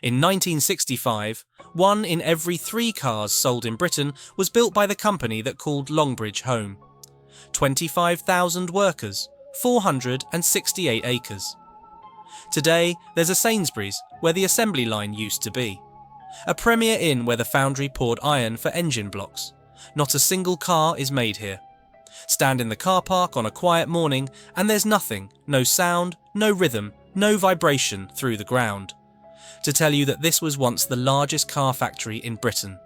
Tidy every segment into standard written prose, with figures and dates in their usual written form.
In 1965, 1 in every 3 cars sold in Britain was built by the company that called Longbridge home. 25,000 workers, 468 acres. Today, there's a Sainsbury's where the assembly line used to be. A Premier Inn where the foundry poured iron for engine blocks. Not a single car is made here. Stand in the car park on a quiet morning and there's nothing, no sound, no rhythm, no vibration through the ground, to tell you that this was once the largest car factory in Britain,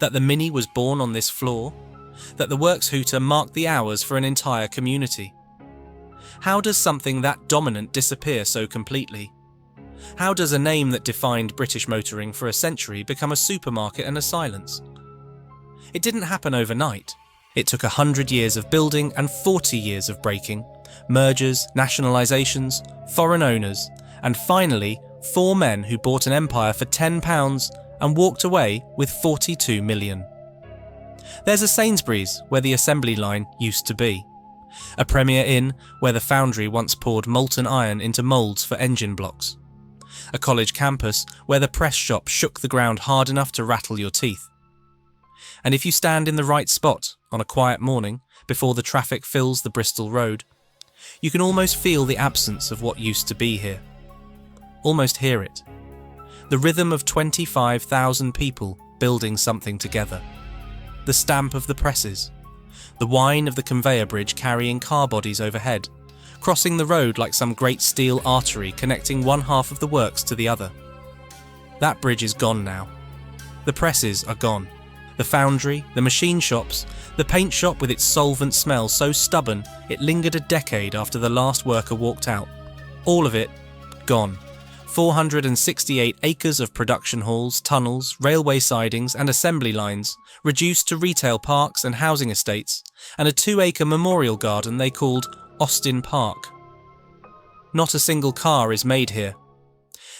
that the Mini was born on this floor, that the works hooter marked the hours for an entire community. How does something that dominant disappear so completely? How does a name that defined British motoring for a century become a supermarket and a silence? It didn't happen overnight. It took 100 years of building and 40 years of breaking, mergers, nationalisations, foreign owners, and finally 4 men who bought an empire for £10 and walked away with 42 million. There's a Sainsbury's where the assembly line used to be. A Premier Inn where the foundry once poured molten iron into moulds for engine blocks. A college campus where the press shop shook the ground hard enough to rattle your teeth. And if you stand in the right spot on a quiet morning before the traffic fills the Bristol Road, you can almost feel the absence of what used to be here. Almost hear it. The rhythm of 25,000 people building something together. The stamp of the presses. The whine of the conveyor bridge carrying car bodies overhead, crossing the road like some great steel artery connecting one half of the works to the other. That bridge is gone now. The presses are gone. The foundry, the machine shops, the paint shop with its solvent smell so stubborn it lingered a decade after the last worker walked out. All of it, gone. 468 acres of production halls, tunnels, railway sidings and assembly lines, reduced to retail parks and housing estates, and a 2-acre memorial garden they called Austin Park. Not a single car is made here.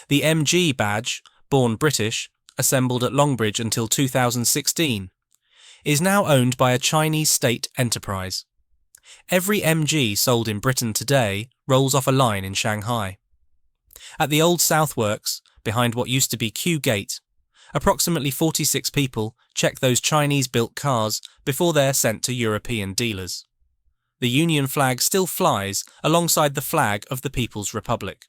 The MG badge, born British, assembled at Longbridge until 2016, is now owned by a Chinese state enterprise. Every MG sold in Britain today rolls off a line in Shanghai. At the old South Works, behind what used to be Kew Gate, approximately 46 people check those Chinese-built cars before they're sent to European dealers. The Union flag still flies alongside the flag of the People's Republic.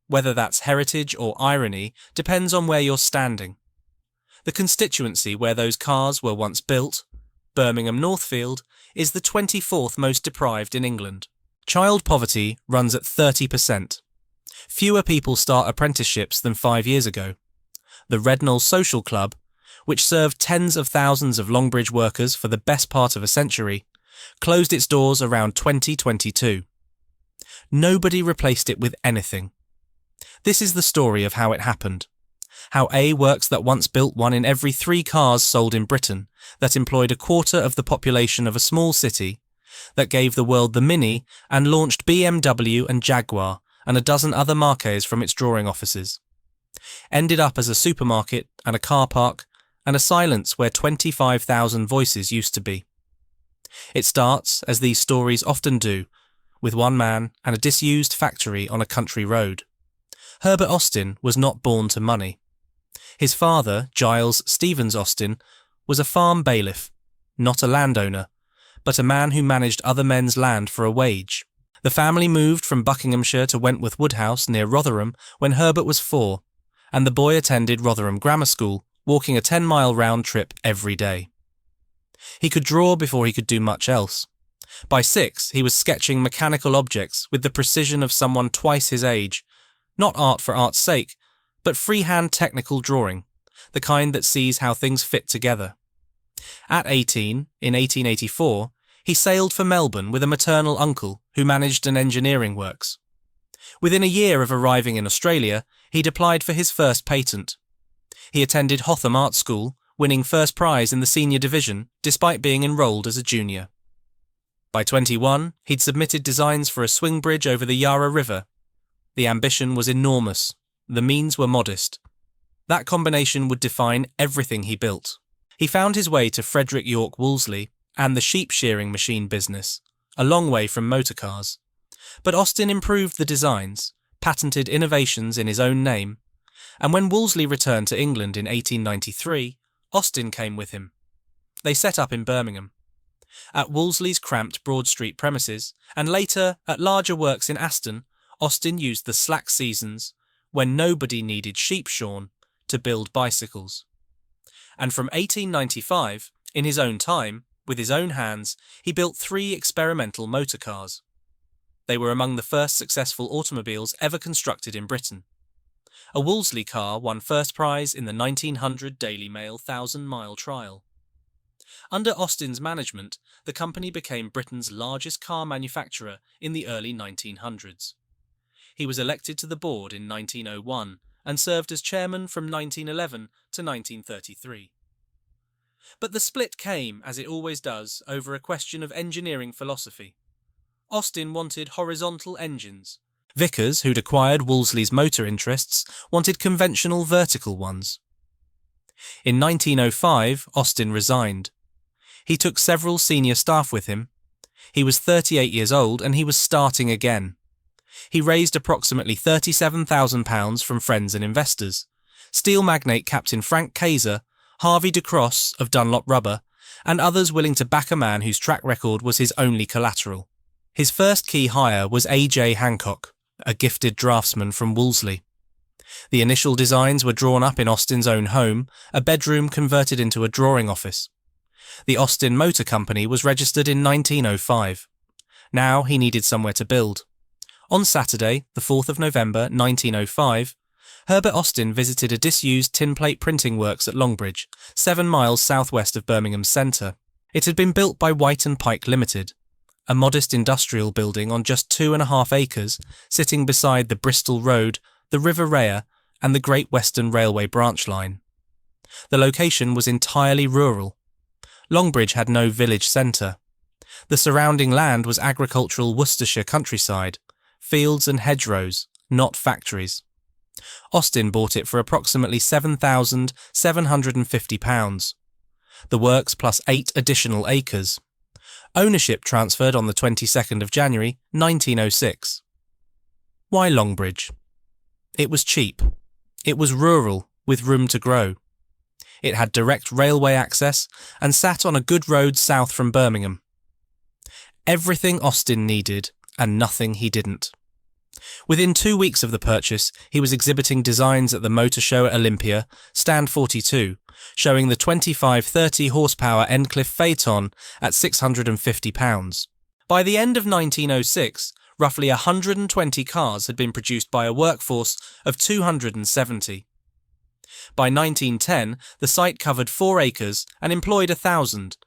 Whether that's heritage or irony depends on where you're standing. The constituency where those cars were once built, Birmingham Northfield, is the 24th most deprived in England. Child poverty runs at 30%. Fewer people start apprenticeships than 5 years ago. The Redknall Social Club, which served tens of thousands of Longbridge workers for the best part of a century, closed its doors around 2022. Nobody replaced it with anything. This is the story of how it happened. How A works that once built 1 in every 3 cars sold in Britain, that employed a quarter of the population of a small city, that gave the world the Mini and launched BMW and Jaguar and a dozen other marques from its drawing offices, ended up as a supermarket and a car park and a silence where 25,000 voices used to be. It starts, as these stories often do, with 1 man and a disused factory on a country road. Herbert Austin was not born to money. His father, Giles Stevens Austin, was a farm bailiff, not a landowner, but a man who managed other men's land for a wage. The family moved from Buckinghamshire to Wentworth Woodhouse near Rotherham when Herbert was 4, and the boy attended Rotherham Grammar School, walking a 10-mile round trip every day. He could draw before he could do much else. By 6, he was sketching mechanical objects with the precision of someone twice his age, not art for art's sake, but freehand technical drawing, the kind that sees how things fit together. At 18, in 1884, he sailed for Melbourne with a maternal uncle who managed an engineering works. Within a year of arriving in Australia, he'd applied for his first patent. He attended Hotham Art School, winning first prize in the senior division despite being enrolled as a junior. By 21, he'd submitted designs for a swing bridge over the Yarra River. The ambition was enormous. The means were modest. That combination would define everything he built. He found his way to Frederick York Wolseley and the sheep shearing machine business, a long way from motor cars. But Austin improved the designs, patented innovations in his own name, and when Wolseley returned to England in 1893, Austin came with him. They set up in Birmingham. At Wolseley's cramped Broad Street premises, and later at larger works in Aston, Austin used the slack seasons, when nobody needed sheep shorn, to build bicycles. And from 1895, in his own time, with his own hands, he built 3 experimental motor cars. They were among the first successful automobiles ever constructed in Britain. A Wolseley car won first prize in the 1900 Daily Mail 1,000-mile trial. Under Austin's management, the company became Britain's largest car manufacturer in the early 1900s. He was elected to the board in 1901 and served as chairman from 1911 to 1933. But the split came, as it always does, over a question of engineering philosophy. Austin wanted horizontal engines. Vickers, who'd acquired Wolseley's motor interests, wanted conventional vertical ones. In 1905, Austin resigned. He took several senior staff with him. He was 38 years old and he was starting again. He raised approximately £37,000 from friends and investors. Steel magnate Captain Frank Kaiser, Harvey de Cross of Dunlop Rubber, and others willing to back a man whose track record was his only collateral. His first key hire was A.J. Hancock, a gifted draftsman from Wolseley. The initial designs were drawn up in Austin's own home, a bedroom converted into a drawing office. The Austin Motor Company was registered in 1905. Now he needed somewhere to build. On Saturday, the 4th of November 1905, Herbert Austin visited a disused tinplate printing works at Longbridge, 7 miles southwest of Birmingham's centre. It had been built by White and Pike Limited, a modest industrial building on just 2.5 acres, sitting beside the Bristol Road, the River Raya, and the Great Western Railway branch line. The location was entirely rural. Longbridge had no village centre. The surrounding land was agricultural Worcestershire countryside, fields and hedgerows, not factories. Austin bought it for approximately £7,750. The works plus 8 additional acres. Ownership transferred on the 22nd of January 1906. Why Longbridge? It was cheap. It was rural, with room to grow. It had direct railway access and sat on a good road south from Birmingham. Everything Austin needed, and nothing he didn't. Within 2 weeks of the purchase, he was exhibiting designs at the motor show at Olympia, Stand 42, showing the 25-30 horsepower Endcliffe Phaeton at £650. By the end of 1906, roughly 120 cars had been produced by a workforce of 270. By 1910, the site covered 4 acres and employed 1,000.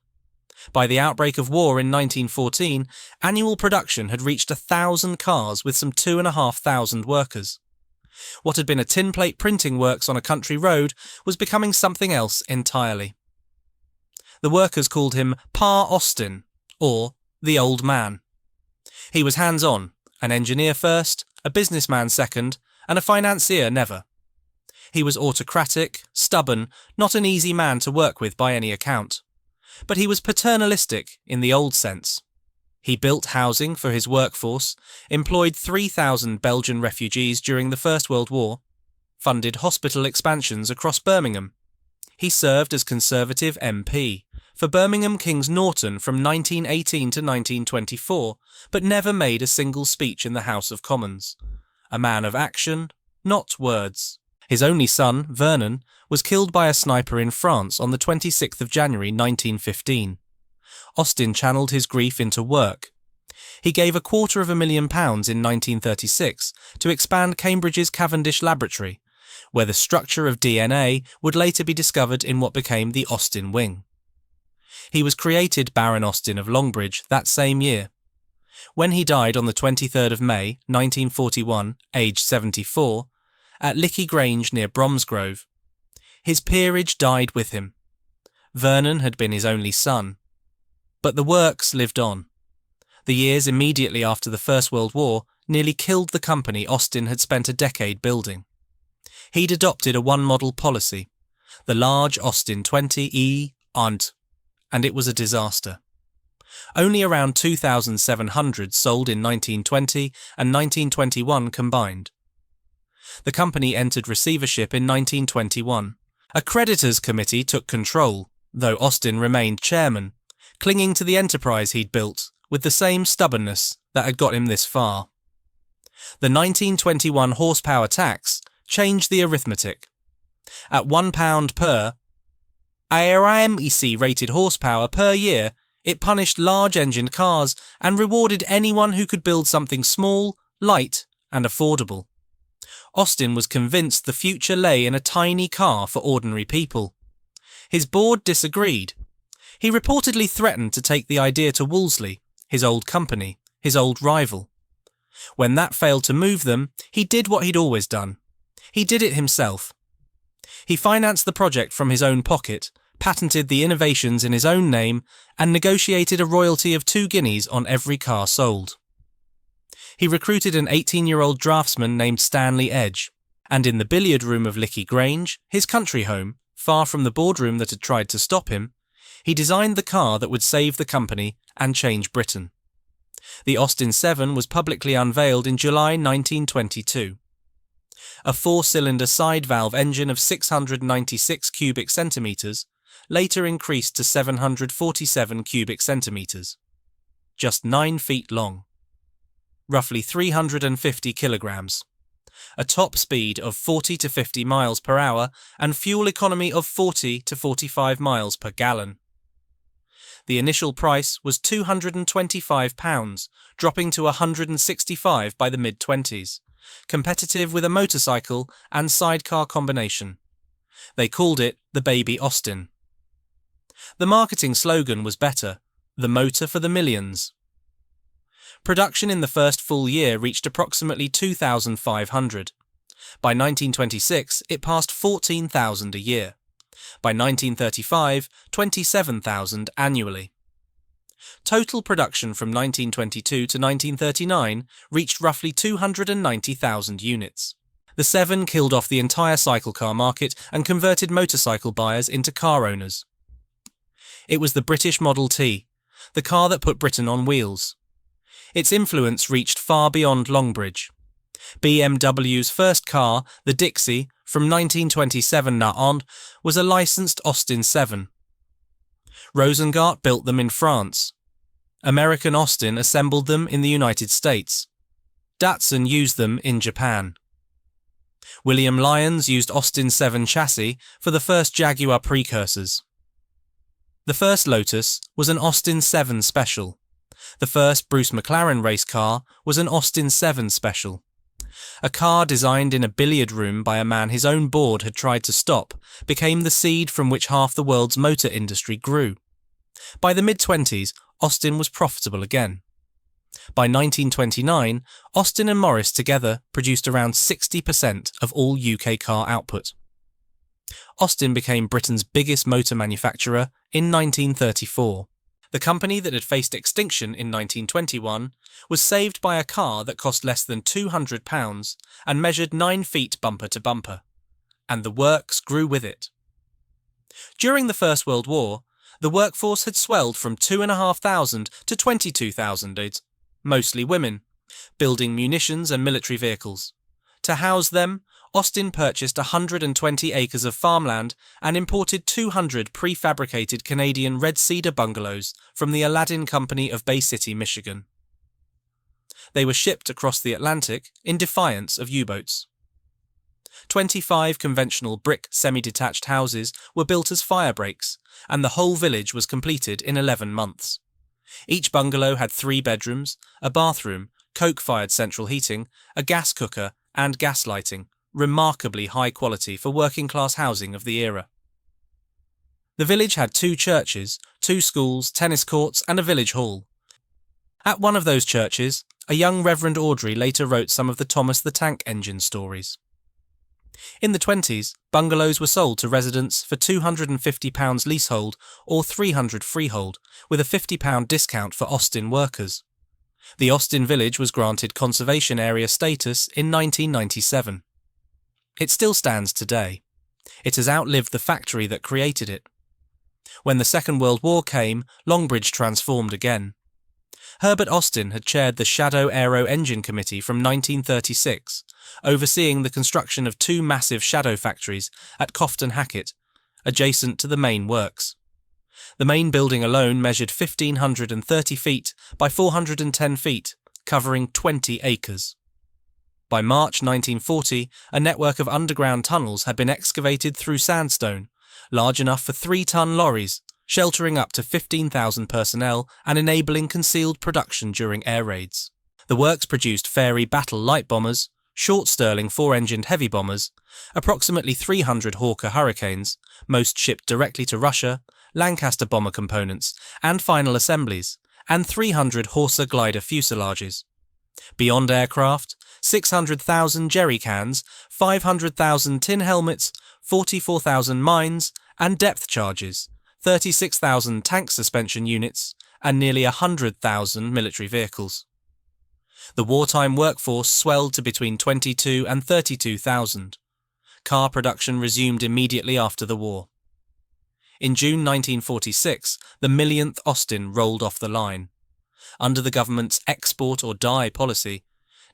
By the outbreak of war in 1914, annual production had reached 1,000 cars with some 2,500 workers. What had been a tinplate printing works on a country road was becoming something else entirely. The workers called him Pa Austin, or the Old Man. He was hands-on, an engineer first, a businessman second, and a financier never. He was autocratic, stubborn, not an easy man to work with by any account. But he was paternalistic in the old sense. He built housing for his workforce, employed 3,000 Belgian refugees during the First World War, funded hospital expansions across Birmingham. He served as Conservative MP for Birmingham Kings Norton from 1918 to 1924, but never made a single speech in the House of Commons. A man of action, not words. His only son, Vernon, was killed by a sniper in France on the 26th of January 1915. Austin channeled his grief into work. He gave £250,000 in 1936 to expand Cambridge's Cavendish Laboratory, where the structure of DNA would later be discovered in what became the Austin Wing. He was created Baron Austin of Longbridge that same year. When he died on the 23rd of May 1941, aged 74, at Lickey Grange near Bromsgrove, his peerage died with him. Vernon had been his only son. But the works lived on. The years immediately after the First World War nearly killed the company Austin had spent a decade building. He'd adopted a one-model policy, the large Austin 20E and it was a disaster. Only around 2,700 sold in 1920 and 1921 combined. The company entered receivership in 1921. A creditors' committee took control, though Austin remained chairman, clinging to the enterprise he'd built with the same stubbornness that had got him this far. The 1921 horsepower tax changed the arithmetic. At £1 per ARMEC-rated horsepower per year, it punished large-engined cars and rewarded anyone who could build something small, light, and affordable. Austin was convinced the future lay in a tiny car for ordinary people. His board disagreed. He reportedly threatened to take the idea to Wolseley, his old company, his old rival. When that failed to move them, he did what he'd always done. He did it himself. He financed the project from his own pocket, patented the innovations in his own name, and negotiated a royalty of 2 guineas on every car sold. He recruited an 18-year-old draftsman named Stanley Edge, and in the billiard room of Lickey Grange, his country home, far from the boardroom that had tried to stop him, he designed the car that would save the company and change Britain. The Austin 7 was publicly unveiled in July 1922. A 4-cylinder side-valve engine of 696 cubic centimetres, later increased to 747 cubic centimetres. Just 9 feet long. Roughly 350 kilograms. A top speed of 40 to 50 miles per hour and fuel economy of 40 to 45 miles per gallon. The initial price was £225, dropping to £165 by the mid-20s, competitive with a motorcycle and sidecar combination. They called it the Baby Austin. The marketing slogan was better, the motor for the millions. Production in the first full year reached approximately 2,500. By 1926, it passed 14,000 a year. By 1935, 27,000 annually. Total production from 1922 to 1939 reached roughly 290,000 units. The 7 killed off the entire cycle car market and converted motorcycle buyers into car owners. It was the British Model T, the car that put Britain on wheels. Its influence reached far beyond Longbridge. BMW's first car, the Dixie, from 1927 on, was a licensed Austin 7. Rosengart built them in France. American Austin assembled them in the United States. Datsun used them in Japan. William Lyons used Austin 7 chassis for the first Jaguar precursors. The first Lotus was an Austin 7 Special. The first Bruce McLaren race car was an Austin 7 Special. A car designed in a billiard room by a man his own board had tried to stop became the seed from which half the world's motor industry grew. By the mid-20s, Austin was profitable again. By 1929, Austin and Morris together produced around 60% of all UK car output. Austin became Britain's biggest motor manufacturer in 1934. The company that had faced extinction in 1921 was saved by a car that cost less than £200 and measured 9 feet bumper to bumper. And the works grew with it. During the First World War, the workforce had swelled from 2,500 to 22,000, mostly women, building munitions and military vehicles. To house them, Austin purchased 120 acres of farmland and imported 200 prefabricated Canadian red cedar bungalows from the Aladdin Company of Bay City, Michigan. They were shipped across the Atlantic in defiance of U-boats. 25 conventional brick semi-detached houses were built as fire breaks, and the whole village was completed in 11 months. Each bungalow had 3 bedrooms, a bathroom, coke-fired central heating, a gas cooker, and gas lighting, remarkably high quality for working-class housing of the era. The village had 2 churches, 2 schools, tennis courts, and a village hall. At one of those churches, a young Reverend Audrey later wrote some of the Thomas the Tank Engine stories. In the 20s, bungalows were sold to residents for £250 leasehold or £300 freehold, with a £50 discount for Austin workers. The Austin village was granted conservation area status in 1997. It still stands today. It has outlived the factory that created it. When the Second World War came, Longbridge transformed again. Herbert Austin had chaired the Shadow Aero Engine Committee from 1936, overseeing the construction of two massive shadow factories at Cofton Hackett, adjacent to the main works. The main building alone measured 1,530 feet by 410 feet, covering 20 acres. By March 1940, a network of underground tunnels had been excavated through sandstone, large enough for 3-ton lorries, sheltering up to 15,000 personnel and enabling concealed production during air raids. The works produced Fairey Battle light bombers, short Stirling 4-engined heavy bombers, approximately 300 Hawker Hurricanes, most shipped directly to Russia, Lancaster bomber components and final assemblies, and 300 Horsa glider fuselages. Beyond aircraft, 600,000 jerry cans, 500,000 tin helmets, 44,000 mines and depth charges, 36,000 tank suspension units, and nearly 100,000 military vehicles. The wartime workforce swelled to between 22 and 32,000. Car production resumed immediately after the war. In June 1946, the millionth Austin rolled off the line. Under the government's export or die policy,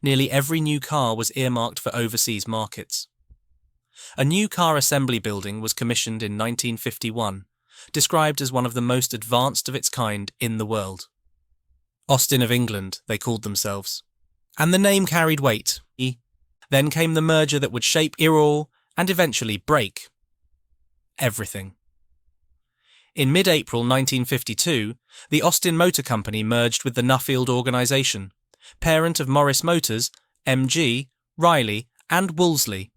nearly every new car was earmarked for overseas markets. A new car assembly building was commissioned in 1951, described as one of the most advanced of its kind in the world. Austin of England, they called themselves. And the name carried weight. Then came the merger that would shape all and eventually break everything. In mid-April 1952, the Austin Motor Company merged with the Nuffield organisation, parent of Morris Motors, MG, Riley and Wolseley,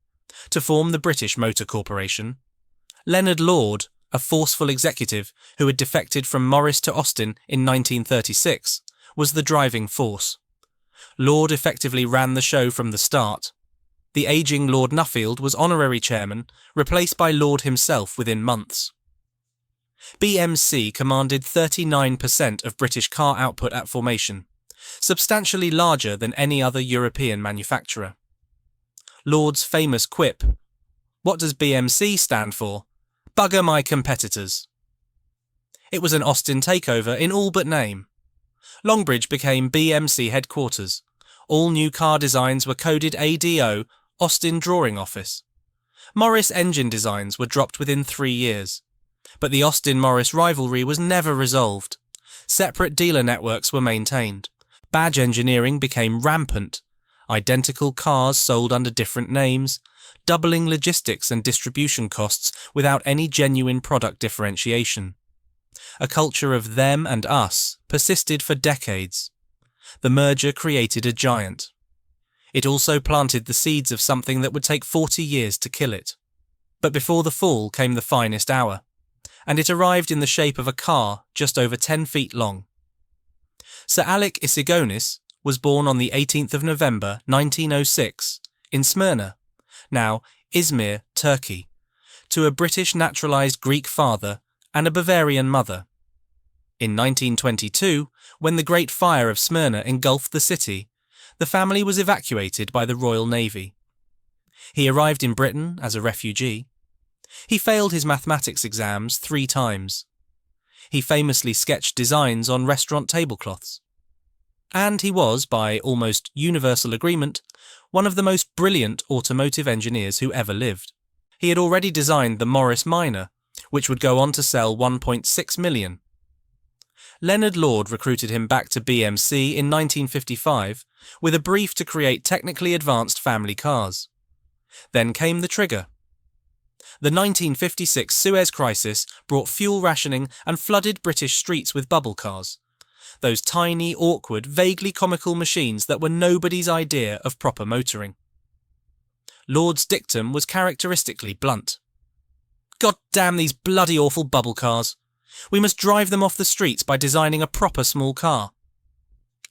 to form the British Motor Corporation. Leonard Lord, a forceful executive who had defected from Morris to Austin in 1936, was the driving force. Lord effectively ran the show from the start. The ageing Lord Nuffield was honorary chairman, replaced by Lord himself within months. BMC commanded 39% of British car output at formation, substantially larger than any other European manufacturer. Lord's famous quip, "What does BMC stand for? Bugger my competitors." It was an Austin takeover in all but name. Longbridge became BMC headquarters. All new car designs were coded ADO, Austin Drawing Office. Morris engine designs were dropped within 3 years. But the Austin-Morris rivalry was never resolved. Separate dealer networks were maintained. Badge engineering became rampant. Identical cars sold under different names, doubling logistics and distribution costs without any genuine product differentiation. A culture of them and us persisted for decades. The merger created a giant. It also planted the seeds of something that would take 40 years to kill it. But before the fall came the finest hour, and it arrived in the shape of a car just over 10 feet long. Sir Alec Isigonis was born on the 18th of November 1906 in Smyrna, now Izmir, Turkey, to a British naturalised Greek father and a Bavarian mother. In 1922, when the Great Fire of Smyrna engulfed the city, the family was evacuated by the Royal Navy. He arrived in Britain as a refugee. He failed his mathematics exams 3 times. He famously sketched designs on restaurant tablecloths. And he was, by almost universal agreement, one of the most brilliant automotive engineers who ever lived. He had already designed the Morris Minor, which would go on to sell 1.6 million. Leonard Lord recruited him back to BMC in 1955 with a brief to create technically advanced family cars. Then came the trigger. The 1956 Suez Crisis brought fuel rationing and flooded British streets with bubble cars. Those tiny, awkward, vaguely comical machines that were nobody's idea of proper motoring. Lord's dictum was characteristically blunt. "God damn these bloody awful bubble cars. We must drive them off the streets by designing a proper small car."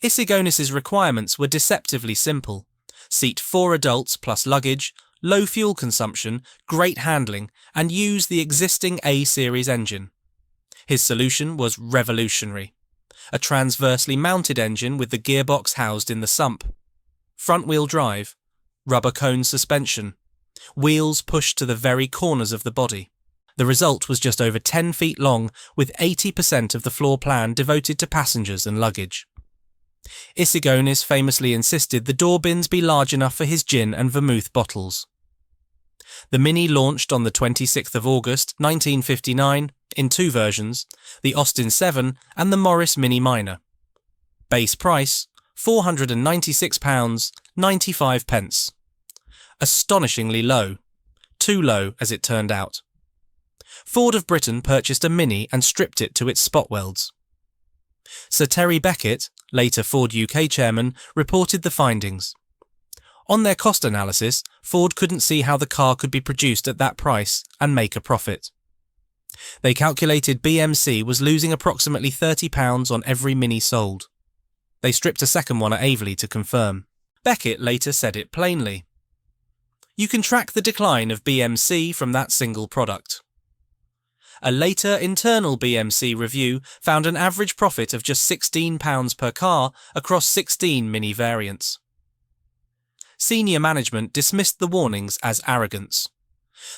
Isigonis's requirements were deceptively simple. Seat 4 adults plus luggage, low fuel consumption, great handling, and use the existing A-series engine. His solution was revolutionary. A transversely mounted engine with the gearbox housed in the sump. Front-wheel drive, rubber cone suspension, wheels pushed to the very corners of the body. The result was just over 10 feet long, with 80% of the floor plan devoted to passengers and luggage. Issigonis famously insisted the door bins be large enough for his gin and vermouth bottles. The Mini launched on the 26th of August 1959 in two versions, the Austin 7 and the Morris Mini Minor. Base price £496.95. Astonishingly low. Too low, as it turned out. Ford of Britain purchased a Mini and stripped it to its spot welds. Sir Terry Beckett, later Ford UK chairman, reported the findings. On their cost analysis, Ford couldn't see how the car could be produced at that price and make a profit. They calculated BMC was losing approximately £30 on every Mini sold. They stripped a second one at Aveley to confirm. Beckett later said it plainly. You can track the decline of BMC from that single product. A later internal BMC review found an average profit of just £16 per car across 16 Mini variants. Senior management dismissed the warnings as arrogance.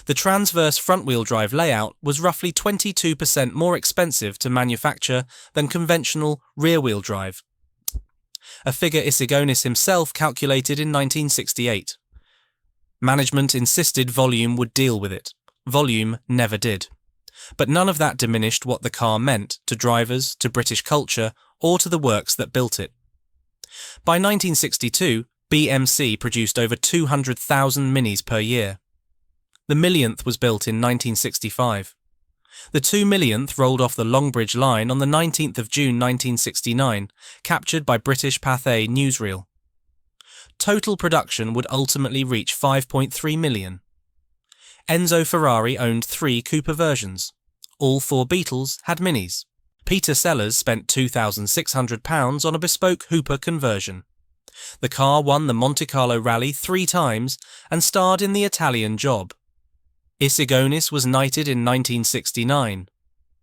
The transverse front-wheel drive layout was roughly 22% more expensive to manufacture than conventional rear-wheel drive, a figure Issigonis himself calculated in 1968. Management insisted volume would deal with it. Volume never did. But none of that diminished what the car meant to drivers, to British culture, or to the works that built it. By 1962, BMC produced over 200,000 Minis per year. The millionth was built in 1965. The 2 millionth rolled off the Longbridge line on the 19th of June 1969, captured by British Pathé newsreel. Total production would ultimately reach 5.3 million. Enzo Ferrari owned 3 Cooper versions. All 4 Beetles had Minis. Peter Sellers spent £2,600 on a bespoke Hooper conversion. The car won the Monte Carlo Rally 3 times and starred in the Italian Job. Issigonis was knighted in 1969.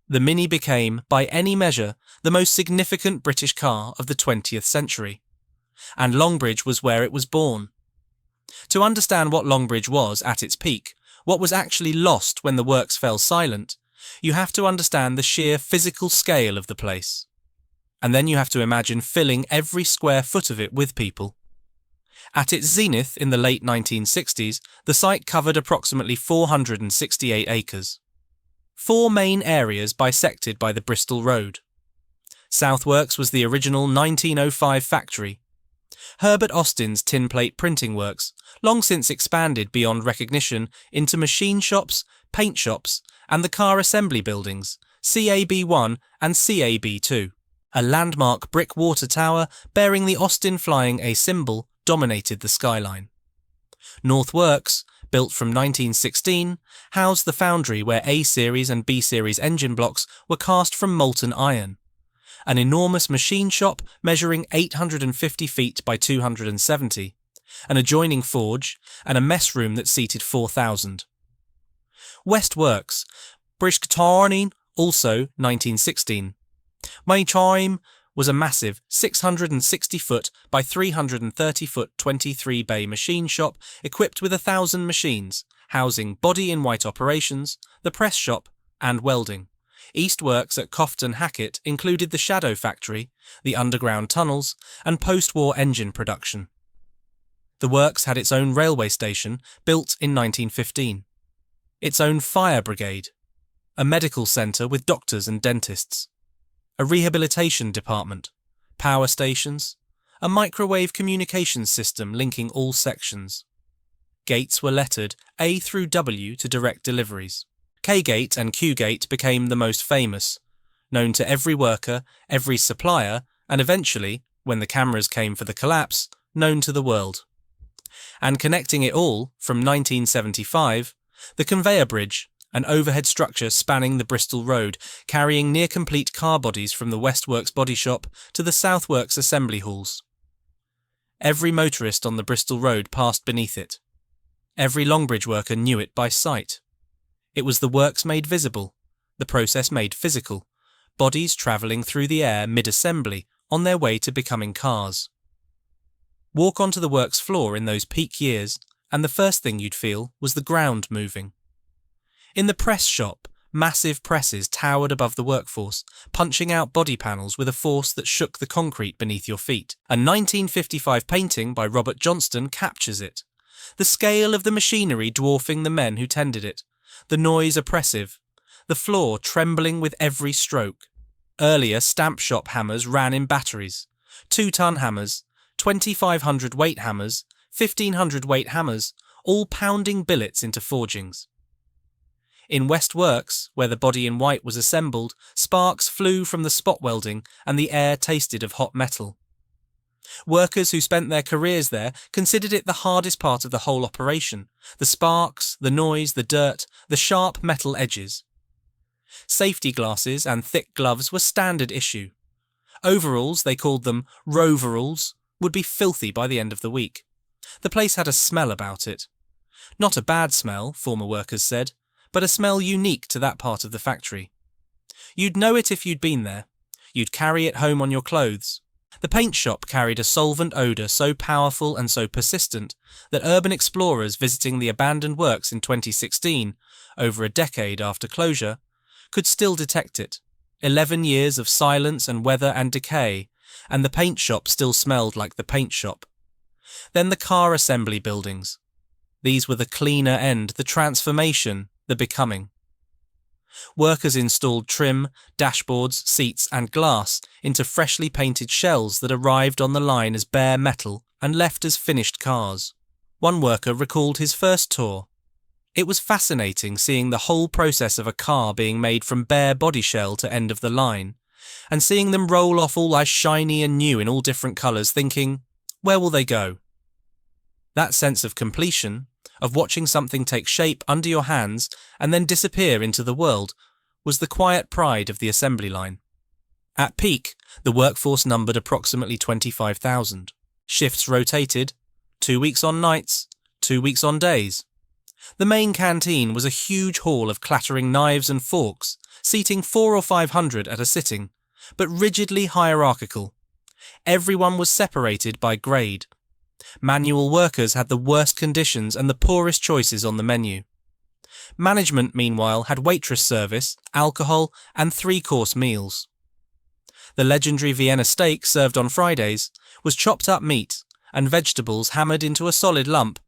The Mini became, by any measure, the most significant British car of the 20th century. And Longbridge was where it was born. To understand what Longbridge was at its peak, what was actually lost when the works fell silent, you have to understand the sheer physical scale of the place. And then you have to imagine filling every square foot of it with people. At its zenith in the late 1960s, the site covered approximately 468 acres. 4 main areas bisected by the Bristol Road. Southworks was the original 1905 factory. Herbert Austin's tin plate printing works, long since expanded beyond recognition into machine shops, paint shops, and the car assembly buildings, CAB1 and CAB2. A landmark brick water tower bearing the Austin Flying A symbol dominated the skyline. North Works, built from 1916, housed the foundry where A-series and B-series engine blocks were cast from molten iron. An enormous machine shop measuring 850 feet by 270, an adjoining forge, and a mess room that seated 4,000. West Works, Brishkatarning, also 1916. Wartime was a massive 660-foot by 330-foot 23-bay machine shop equipped with 1,000 machines, housing body-in-white operations, the press shop, and welding. East Works at Cofton Hackett included the Shadow Factory, the underground tunnels, and post-war engine production. The works had its own railway station, built in 1915, its own fire brigade, a medical centre with doctors and dentists, a rehabilitation department, power stations, a microwave communications system linking all sections. Gates were lettered A through W to direct deliveries. K-Gate and Q-Gate became the most famous, known to every worker, every supplier, and eventually, when the cameras came for the collapse, known to the world. And connecting it all, from 1975, the conveyor bridge, an overhead structure spanning the Bristol Road, carrying near-complete car bodies from the Westworks body shop to the Southworks assembly halls. Every motorist on the Bristol Road passed beneath it. Every Longbridge worker knew it by sight. It was the works made visible, the process made physical, bodies travelling through the air mid-assembly on their way to becoming cars. Walk onto the works floor in those peak years, and the first thing you'd feel was the ground moving. In the press shop, Massive presses towered above the workforce, punching out body panels with a force that shook the concrete beneath your feet. A 1955 painting by Robert Johnston captures it. The scale of the machinery dwarfing the men who tended it, the noise oppressive, the floor trembling with every stroke. Earlier stamp shop hammers ran in batteries. 2-ton hammers, 2,500 weight hammers, 1,500 weight hammers, all pounding billets into forgings. In West Works, where the body in white was assembled, sparks flew from the spot welding and the air tasted of hot metal. Workers who spent their careers there considered it the hardest part of the whole operation, the sparks, the noise, the dirt, the sharp metal edges. Safety glasses and thick gloves were standard issue. Overalls, they called them Roveralls, would be filthy by the end of the week. The place had a smell about it. Not a bad smell, former workers said, but a smell unique to that part of the factory. You'd know it if you'd been there. You'd carry it home on your clothes. The paint shop carried a solvent odour so powerful and so persistent that urban explorers visiting the abandoned works in 2016, over a decade after closure, could still detect it. 11 years of silence and weather and decay, and the paint shop still smelled like the paint shop. Then the car assembly buildings. These were the cleaner end, the transformation, the becoming. Workers installed trim, dashboards, seats and glass into freshly painted shells that arrived on the line as bare metal and left as finished cars. One worker recalled his first tour. It was fascinating seeing the whole process of a car being made from bare body shell to end of the line, and seeing them roll off all as shiny and new in all different colours, thinking, where will they go? That sense of completion, of watching something take shape under your hands and then disappear into the world, was the quiet pride of the assembly line. At peak, the workforce numbered approximately 25,000. Shifts rotated, 2 weeks on nights, 2 weeks on days. The main canteen was a huge hall of clattering knives and forks, seating 400 or 500 at a sitting, but rigidly hierarchical. Everyone was separated by grade. Manual workers had the worst conditions and the poorest choices on the menu. Management, meanwhile, had waitress service, alcohol, and 3-course meals. The legendary Vienna steak served on Fridays was chopped up meat and vegetables hammered into a solid lump,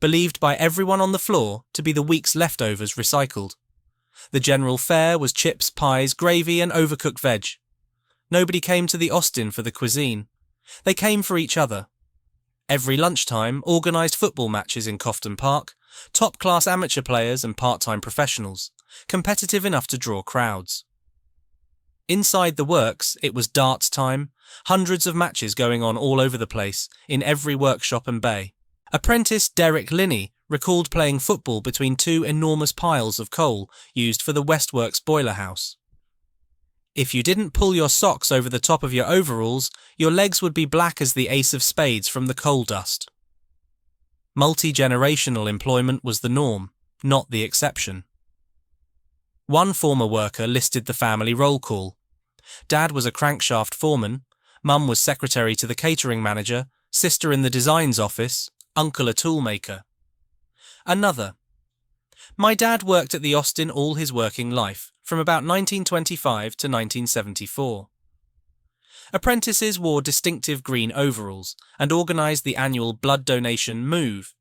believed by everyone on the floor to be the week's leftovers recycled. The general fare was chips, pies, gravy, and overcooked veg. Nobody came to the Austin for the cuisine. They came for each other. Every lunchtime, organised football matches in Cofton Park, top-class amateur players and part-time professionals, competitive enough to draw crowds. Inside the works, it was darts time, hundreds of matches going on all over the place, in every workshop and bay. Apprentice Derek Linney recalled playing football between 2 enormous piles of coal used for the Westworks boiler house. If you didn't pull your socks over the top of your overalls, your legs would be black as the ace of spades from the coal dust. Multi-generational employment was the norm, not the exception. One former worker listed the family roll call. Dad was a crankshaft foreman, Mum was secretary to the catering manager, sister in the designs office, uncle a toolmaker. Another. My dad worked at the Austin all his working life, from about 1925 to 1974. Apprentices wore distinctive green overalls and organised the annual blood donation move,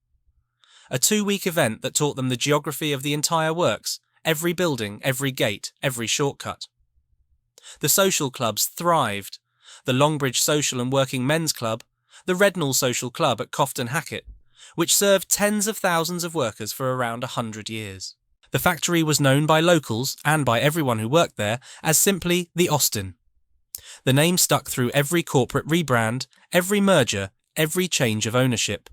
a 2-week event that taught them the geography of the entire works, every building, every gate, every shortcut. The social clubs thrived, the Longbridge Social and Working Men's Club, the Rednall Social Club at Cofton Hackett, which served tens of thousands of workers for around 100 years. The factory was known by locals, and by everyone who worked there, as simply the Austin. The name stuck through every corporate rebrand, every merger, every change of ownership.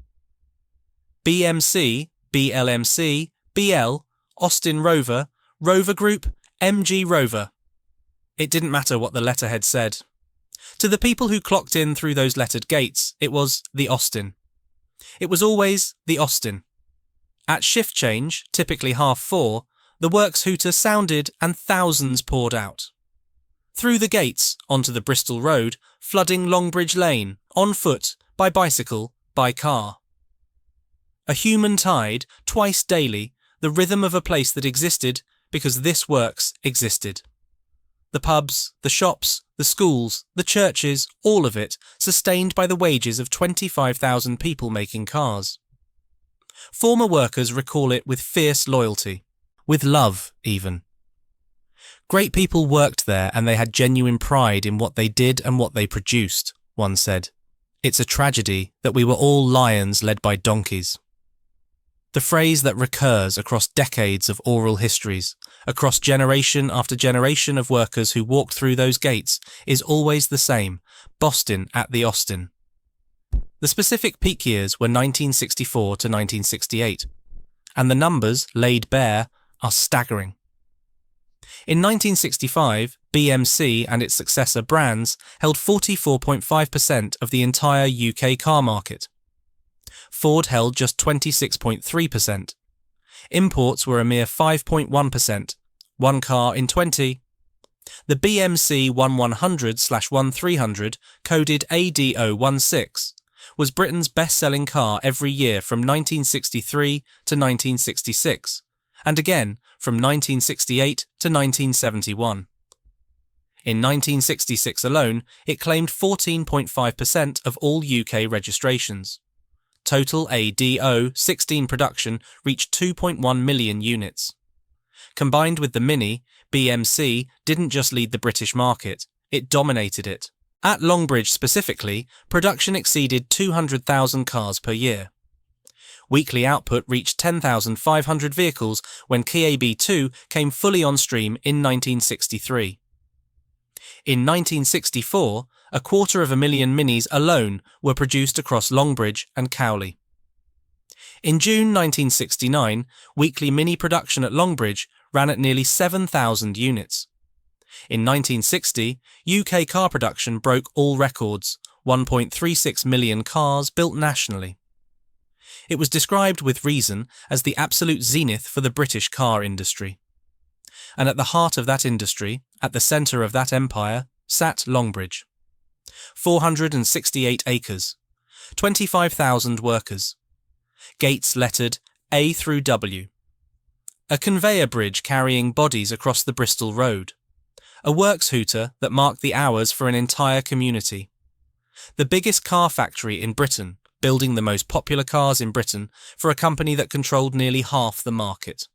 BMC, BLMC, BL, Austin Rover, Rover Group, MG Rover. It didn't matter what the letterhead said. To the people who clocked in through those lettered gates, it was the Austin. It was always the Austin. At shift change, typically 4:30, the works hooter sounded and thousands poured out. Through the gates, onto the Bristol Road, flooding Longbridge Lane, on foot, by bicycle, by car. A human tide, twice daily, the rhythm of a place that existed, because this works existed. The pubs, the shops, the schools, the churches, all of it sustained by the wages of 25,000 people making cars. Former workers recall it with fierce loyalty, with love even. Great people worked there and they had genuine pride in what they did and what they produced, one said. It's a tragedy that we were all lions led by donkeys. The phrase that recurs across decades of oral histories, across generation after generation of workers who walked through those gates, is always the same: Boston at the Austin. The specific peak years were 1964 to 1968, and the numbers, laid bare, are staggering. In 1965, BMC and its successor brands held 44.5% of the entire UK car market. Ford held just 26.3%. Imports were a mere 5.1%, one car in 20. The BMC 1100/1300, coded AD016, was Britain's best-selling car every year from 1963 to 1966, and again from 1968 to 1971. In 1966 alone, it claimed 14.5% of all UK registrations. Total AD016 production reached 2.1 million units. Combined with the Mini, BMC didn't just lead the British market, it dominated it. At Longbridge specifically, production exceeded 200,000 cars per year. Weekly output reached 10,500 vehicles when KAB2 came fully on stream in 1963. In 1964, 250,000 Minis alone were produced across Longbridge and Cowley. In June 1969, weekly Mini production at Longbridge ran at nearly 7,000 units. In 1960, UK car production broke all records, 1.36 million cars built nationally. It was described with reason as the absolute zenith for the British car industry. And at the heart of that industry, at the centre of that empire, sat Longbridge. 468 acres, 25,000 workers, gates lettered A through W, a conveyor bridge carrying bodies across the Bristol Road, a works hooter that marked the hours for an entire community, the biggest car factory in Britain, building the most popular cars in Britain for a company that controlled nearly half the market.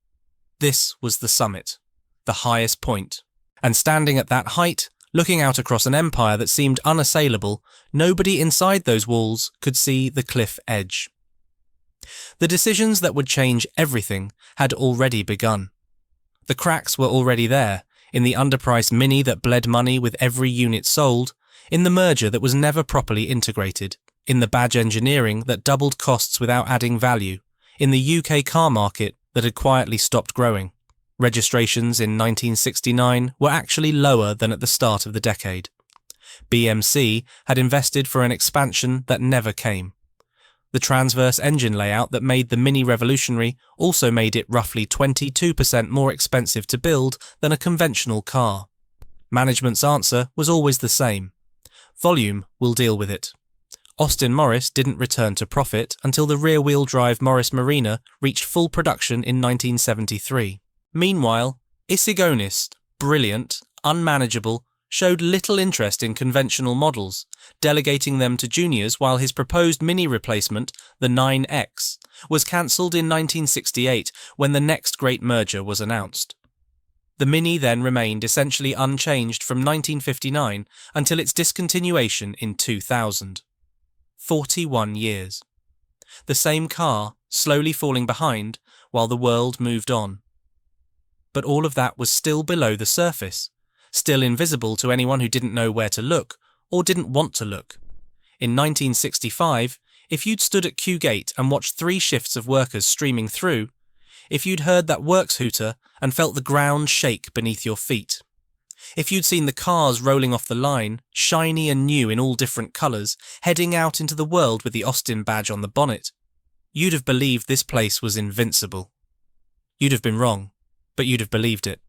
This was the summit, the highest point, and standing at that height, looking out across an empire that seemed unassailable, nobody inside those walls could see the cliff edge. The decisions that would change everything had already begun. The cracks were already there, in the underpriced Mini that bled money with every unit sold, in the merger that was never properly integrated, in the badge engineering that doubled costs without adding value, in the UK car market that had quietly stopped growing. Registrations in 1969 were actually lower than at the start of the decade. BMC had invested for an expansion that never came. The transverse engine layout that made the Mini revolutionary also made it roughly 22% more expensive to build than a conventional car. Management's answer was always the same: volume will deal with it. Austin Morris didn't return to profit until the rear-wheel drive Morris Marina reached full production in 1973. Meanwhile, Issigonis, brilliant, unmanageable, showed little interest in conventional models, delegating them to juniors while his proposed Mini replacement, the 9X, was cancelled in 1968 when the next great merger was announced. The Mini then remained essentially unchanged from 1959 until its discontinuation in 2000. 41 years. The same car, slowly falling behind, while the world moved on. But all of that was still below the surface, still invisible to anyone who didn't know where to look, or didn't want to look. In 1965, if you'd stood at Kew Gate and watched 3 shifts of workers streaming through, if you'd heard that works hooter and felt the ground shake beneath your feet, if you'd seen the cars rolling off the line, shiny and new in all different colours, heading out into the world with the Austin badge on the bonnet, you'd have believed this place was invincible. You'd have been wrong, but you'd have believed it.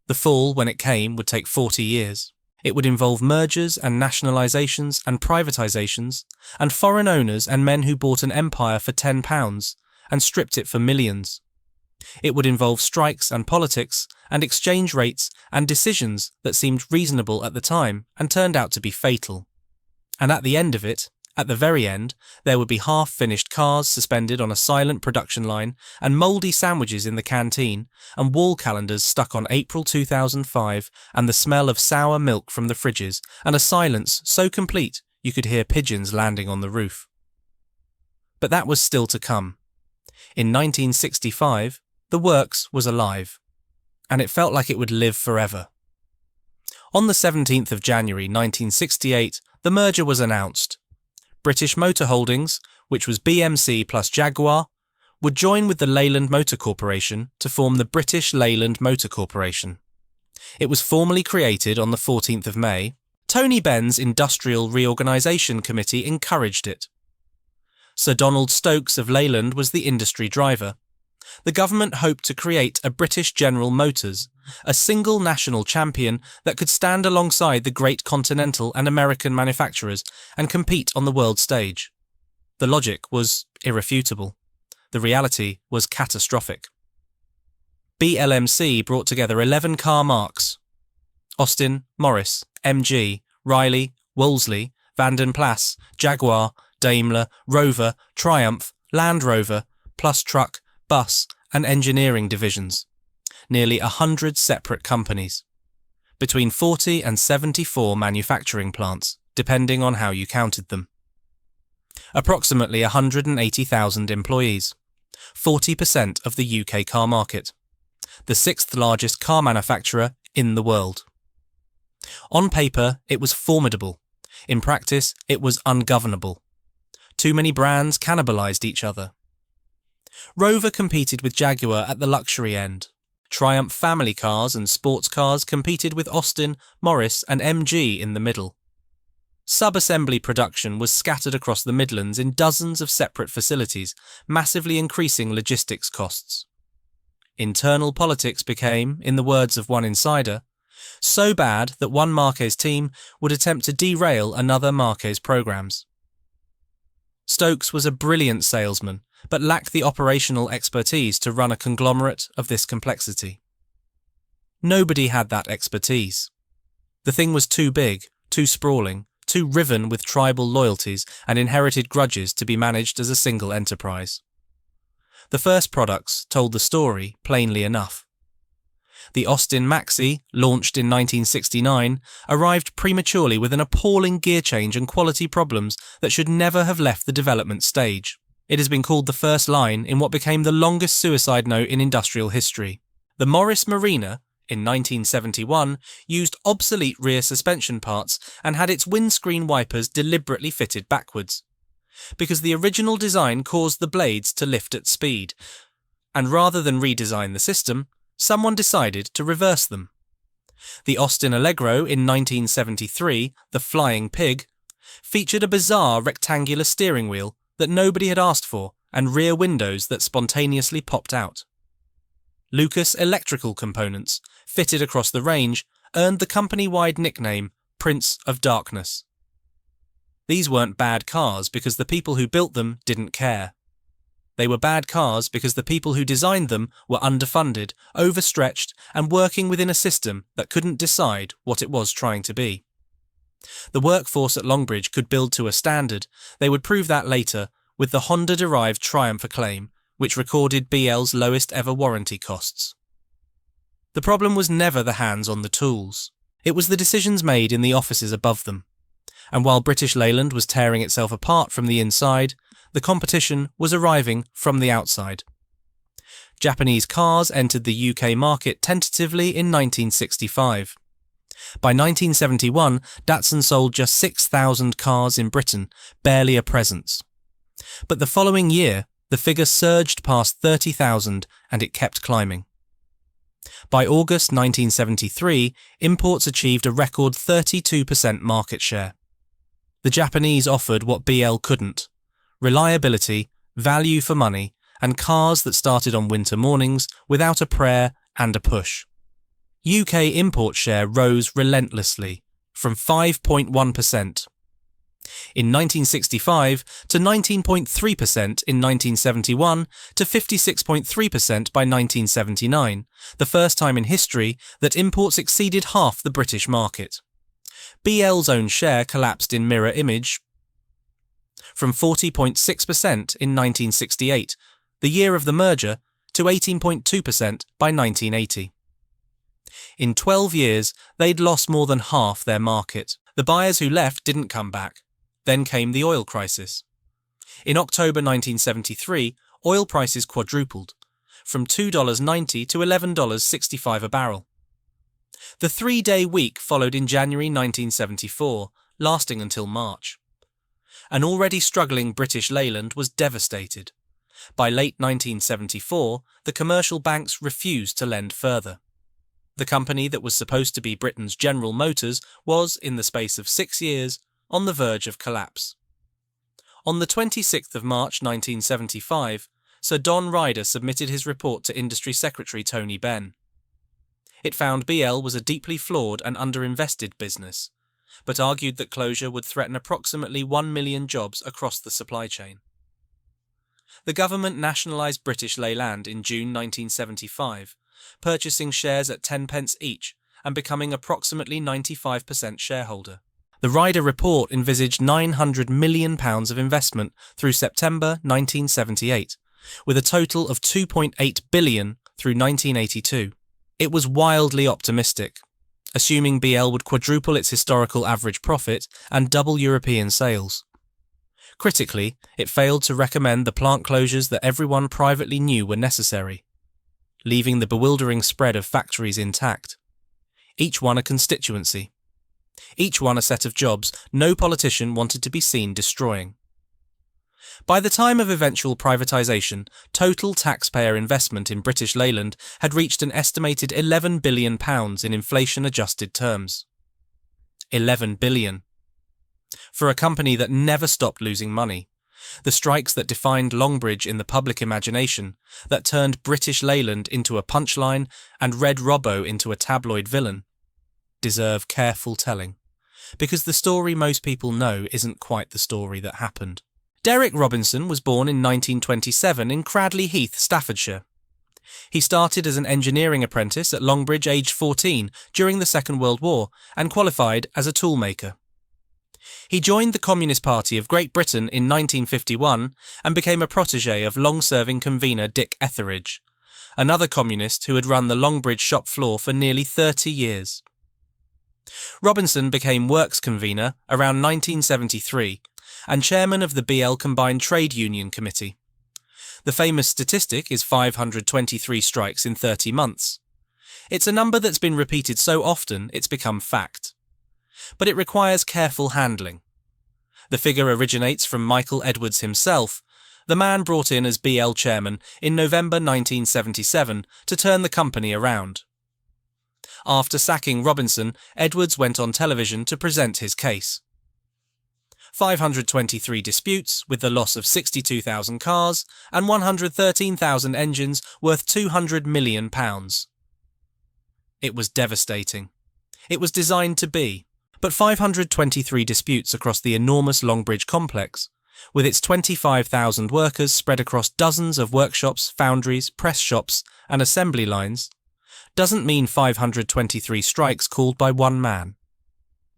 The fall, when it came, would take 40 years. It would involve mergers and nationalisations and privatisations, and foreign owners and men who bought an empire for £10 and stripped it for millions. It would involve strikes and politics and exchange rates and decisions that seemed reasonable at the time and turned out to be fatal. And at the end of it, at the very end, there would be half-finished cars suspended on a silent production line and mouldy sandwiches in the canteen and wall calendars stuck on April 2005 and the smell of sour milk from the fridges and a silence so complete you could hear pigeons landing on the roof. But that was still to come. In 1965, the works was alive, and it felt like it would live forever. On the 17th of January 1968, the merger was announced. British Motor Holdings, which was BMC plus Jaguar, would join with the Leyland Motor Corporation to form the British Leyland Motor Corporation. It was formally created on the 14th of May. Tony Benn's Industrial Reorganisation Committee encouraged it. Sir Donald Stokes of Leyland was the industry driver. The government hoped to create a British General Motors, a single national champion that could stand alongside the great continental and American manufacturers and compete on the world stage. The logic was irrefutable. The reality was catastrophic. BLMC brought together 11 car marques: Austin, Morris, MG, Riley, Wolseley, Vanden Plas, Jaguar, Daimler, Rover, Triumph, Land Rover, plus truck, bus and engineering divisions. Nearly 100 separate companies. Between 40 and 74 manufacturing plants, depending on how you counted them. Approximately 180,000 employees. 40% of the UK car market. The 6th largest car manufacturer in the world. On paper, it was formidable. In practice, it was ungovernable. Too many brands cannibalised each other. Rover competed with Jaguar at the luxury end. Triumph family cars and sports cars competed with Austin, Morris and MG in the middle. Sub-assembly production was scattered across the Midlands in dozens of separate facilities, massively increasing logistics costs. Internal politics became, in the words of one insider, so bad that one Marquez team would attempt to derail another Marquez programs. Stokes was a brilliant salesman, but lacked the operational expertise to run a conglomerate of this complexity. Nobody had that expertise. The thing was too big, too sprawling, too riven with tribal loyalties and inherited grudges to be managed as a single enterprise. The first products told the story plainly enough. The Austin Maxi, launched in 1969, arrived prematurely with an appalling gear change and quality problems that should never have left the development stage. It has been called the first line in what became the longest suicide note in industrial history. The Morris Marina, in 1971, used obsolete rear suspension parts and had its windscreen wipers deliberately fitted backwards, because the original design caused the blades to lift at speed, and rather than redesign the system, someone decided to reverse them. The Austin Allegro in 1973, the Flying Pig, featured a bizarre rectangular steering wheel that nobody had asked for and rear windows that spontaneously popped out. Lucas Electrical Components, fitted across the range, earned the company-wide nickname Prince of Darkness. These weren't bad cars because the people who built them didn't care. They were bad cars because the people who designed them were underfunded, overstretched, and working within a system that couldn't decide what it was trying to be. The workforce at Longbridge could build to a standard. They would prove that later with the Honda-derived Triumph Acclaim, which recorded BL's lowest ever warranty costs. The problem was never the hands on the tools. It was the decisions made in the offices above them. And while British Leyland was tearing itself apart from the inside, the competition was arriving from the outside. Japanese cars entered the UK market tentatively in 1965. By 1971, Datsun sold just 6,000 cars in Britain, barely a presence. But the following year, the figure surged past 30,000 and it kept climbing. By August 1973, imports achieved a record 32% market share. The Japanese offered what BL couldn't: reliability, value for money, and cars that started on winter mornings without a prayer and a push. UK import share rose relentlessly, from 5.1%. in 1965 to 19.3% in 1971 to 56.3% by 1979, the first time in history that imports exceeded half the British market. BL's own share collapsed in mirror image from 40.6% in 1968, the year of the merger, to 18.2% by 1980. In 12 years, they'd lost more than half their market. The buyers who left didn't come back. Then came the oil crisis. In October 1973, oil prices quadrupled, from $2.90 to $11.65 a barrel. The three-day week followed in January 1974, lasting until March. An already struggling British Leyland was devastated. By late 1974, the commercial banks refused to lend further. The company that was supposed to be Britain's General Motors was, in the space of 6 years, on the verge of collapse. On the 26th of March 1975, Sir Don Ryder submitted his report to Industry Secretary Tony Benn. It found BL was a deeply flawed and underinvested business, but argued that closure would threaten approximately 1 million jobs across the supply chain. The government nationalised British Leyland in June 1975, purchasing shares at 10 pence each and becoming approximately 95% shareholder. The Ryder report envisaged £900 million of investment through September 1978, with a total of £2.8 billion through 1982. It was wildly optimistic, assuming BL would quadruple its historical average profit and double European sales. Critically, it failed to recommend the plant closures that everyone privately knew were necessary, leaving the bewildering spread of factories intact. Each one a constituency. Each one a set of jobs no politician wanted to be seen destroying. By the time of eventual privatisation, total taxpayer investment in British Leyland had reached an estimated £11 billion in inflation-adjusted terms. £11 billion. For a company that never stopped losing money, the strikes that defined Longbridge in the public imagination, that turned British Leyland into a punchline and Red Robbo into a tabloid villain, deserve careful telling, because the story most people know isn't quite the story that happened. Derek Robinson was born in 1927 in Cradley Heath, Staffordshire. He started as an engineering apprentice at Longbridge aged 14 during the Second World War and qualified as a toolmaker. He joined the Communist Party of Great Britain in 1951 and became a protégé of long-serving convener Dick Etheridge, another communist who had run the Longbridge shop floor for nearly 30 years. Robinson became works convener around 1973 and chairman of the BL Combined Trade Union Committee. The famous statistic is 523 strikes in 30 months. It's a number that's been repeated so often it's become fact. But it requires careful handling. The figure originates from Michael Edwards himself, the man brought in as BL chairman in November 1977 to turn the company around. After sacking Robinson, Edwards went on television to present his case. 523 disputes, with the loss of 62,000 cars and 113,000 engines worth £200 million. It was devastating. It was designed to be. But 523 disputes across the enormous Longbridge complex, with its 25,000 workers spread across dozens of workshops, foundries, press shops and assembly lines, doesn't mean 523 strikes called by one man.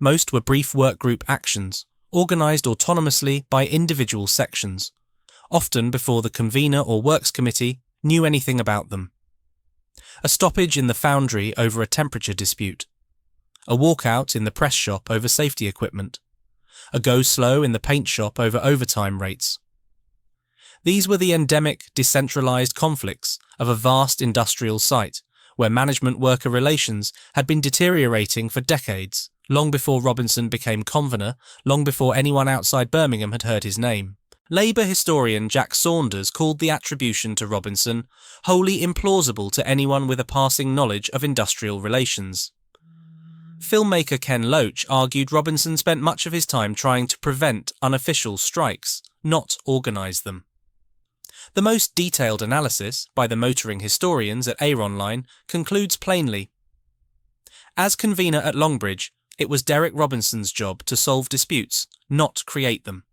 Most were brief workgroup actions, organised autonomously by individual sections, often before the convener or works committee knew anything about them. A stoppage in the foundry over a temperature dispute. A walkout in the press shop over safety equipment. A go-slow in the paint shop over overtime rates. These were the endemic, decentralised conflicts of a vast industrial site where management-worker relations had been deteriorating for decades, long before Robinson became convener, long before anyone outside Birmingham had heard his name. Labour historian Jack Saunders called the attribution to Robinson wholly implausible to anyone with a passing knowledge of industrial relations. Filmmaker Ken Loach argued Robinson spent much of his time trying to prevent unofficial strikes, not organise them. The most detailed analysis, by the motoring historians at Aeronline, concludes plainly. As convener at Longbridge, it was Derek Robinson's job to solve disputes, not create them.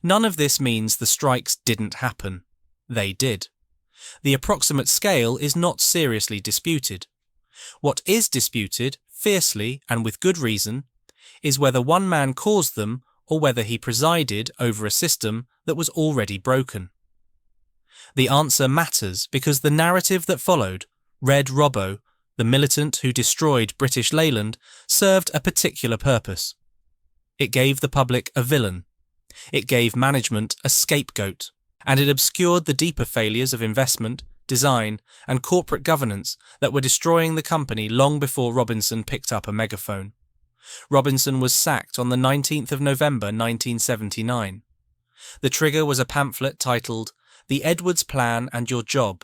None of this means the strikes didn't happen. They did. The approximate scale is not seriously disputed. What is disputed, fiercely and with good reason, is whether one man caused them or whether he presided over a system that was already broken. The answer matters because the narrative that followed, Red Robbo, the militant who destroyed British Leyland, served a particular purpose. It gave the public a villain. It gave management a scapegoat, and it obscured the deeper failures of investment, design, and corporate governance that were destroying the company long before Robinson picked up a megaphone. Robinson was sacked on the 19th of November 1979. The trigger was a pamphlet titled The Edwards Plan and Your Job,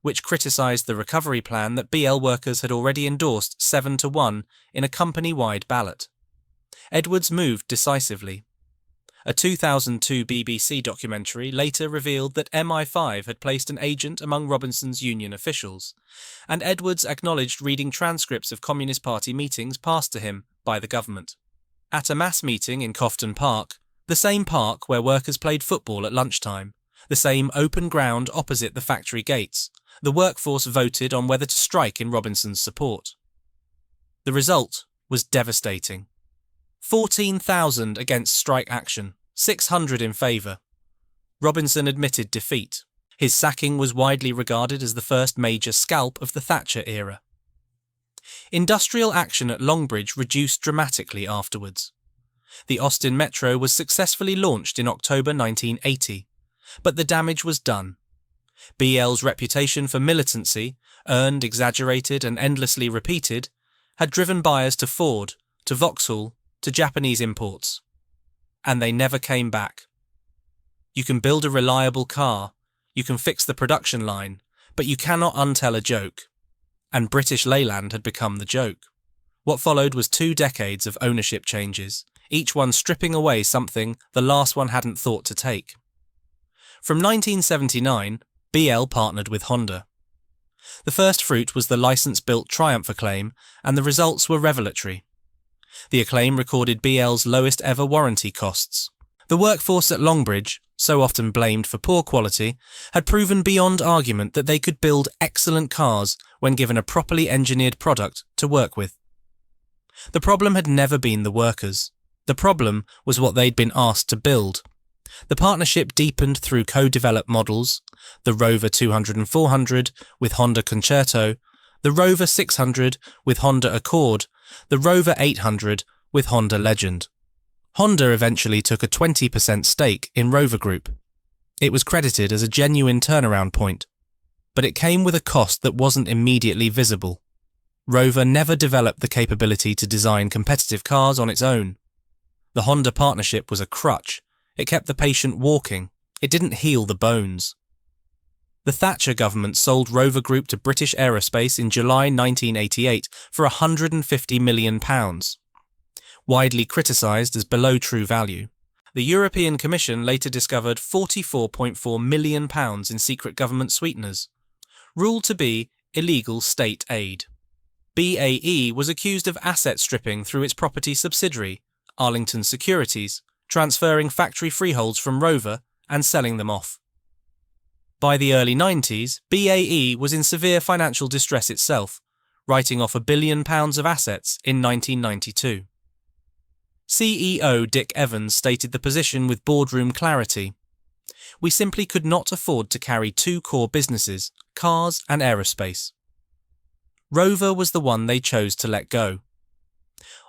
which criticised the recovery plan that BL workers had already endorsed 7-1 in a company-wide ballot. Edwards moved decisively. A 2002 BBC documentary later revealed that MI5 had placed an agent among Robinson's union officials, and Edwards acknowledged reading transcripts of Communist Party meetings passed to him by the government. At a mass meeting in Cofton Park, the same park where workers played football at lunchtime, the same open ground opposite the factory gates, the workforce voted on whether to strike in Robinson's support. The result was devastating. 14,000 against strike action, 600 in favour. Robinson admitted defeat. His sacking was widely regarded as the first major scalp of the Thatcher era. Industrial action at Longbridge reduced dramatically afterwards. The Austin Metro was successfully launched in October 1980, but the damage was done. BL's reputation for militancy, earned, exaggerated and endlessly repeated, had driven buyers to Ford, to Vauxhall, to Japanese imports. And they never came back. You can build a reliable car, you can fix the production line, but you cannot untell a joke. And British Leyland had become the joke. What followed was 2 decades of ownership changes, each one stripping away something the last one hadn't thought to take. From 1979, BL partnered with Honda. The first fruit was the license-built Triumph Acclaim, and the results were revelatory. The Acclaim recorded BL's lowest ever warranty costs. The workforce at Longbridge, so often blamed for poor quality, had proven beyond argument that they could build excellent cars when given a properly engineered product to work with. The problem had never been the workers. The problem was what they'd been asked to build. The partnership deepened through co-developed models, the Rover 200 and 400 with Honda Concerto, the Rover 600 with Honda Accord, the Rover 800 with Honda Legend. Honda eventually took a 20% stake in Rover Group. It was credited as a genuine turnaround point, but it came with a cost that wasn't immediately visible. Rover never developed the capability to design competitive cars on its own. The Honda partnership was a crutch. It kept the patient walking. It didn't heal the bones. The Thatcher government sold Rover Group to British Aerospace in July 1988 for £150 million. Widely criticised as below true value, the European Commission later discovered £44.4 million in secret government sweeteners, ruled to be illegal state aid. BAE was accused of asset stripping through its property subsidiary, Arlington Securities, transferring factory freeholds from Rover and selling them off. By the early 90s, BAE was in severe financial distress itself, writing off £1 billion of assets in 1992. CEO Dick Evans stated the position with boardroom clarity. We simply could not afford to carry 2 core businesses, cars and aerospace. Rover was the one they chose to let go.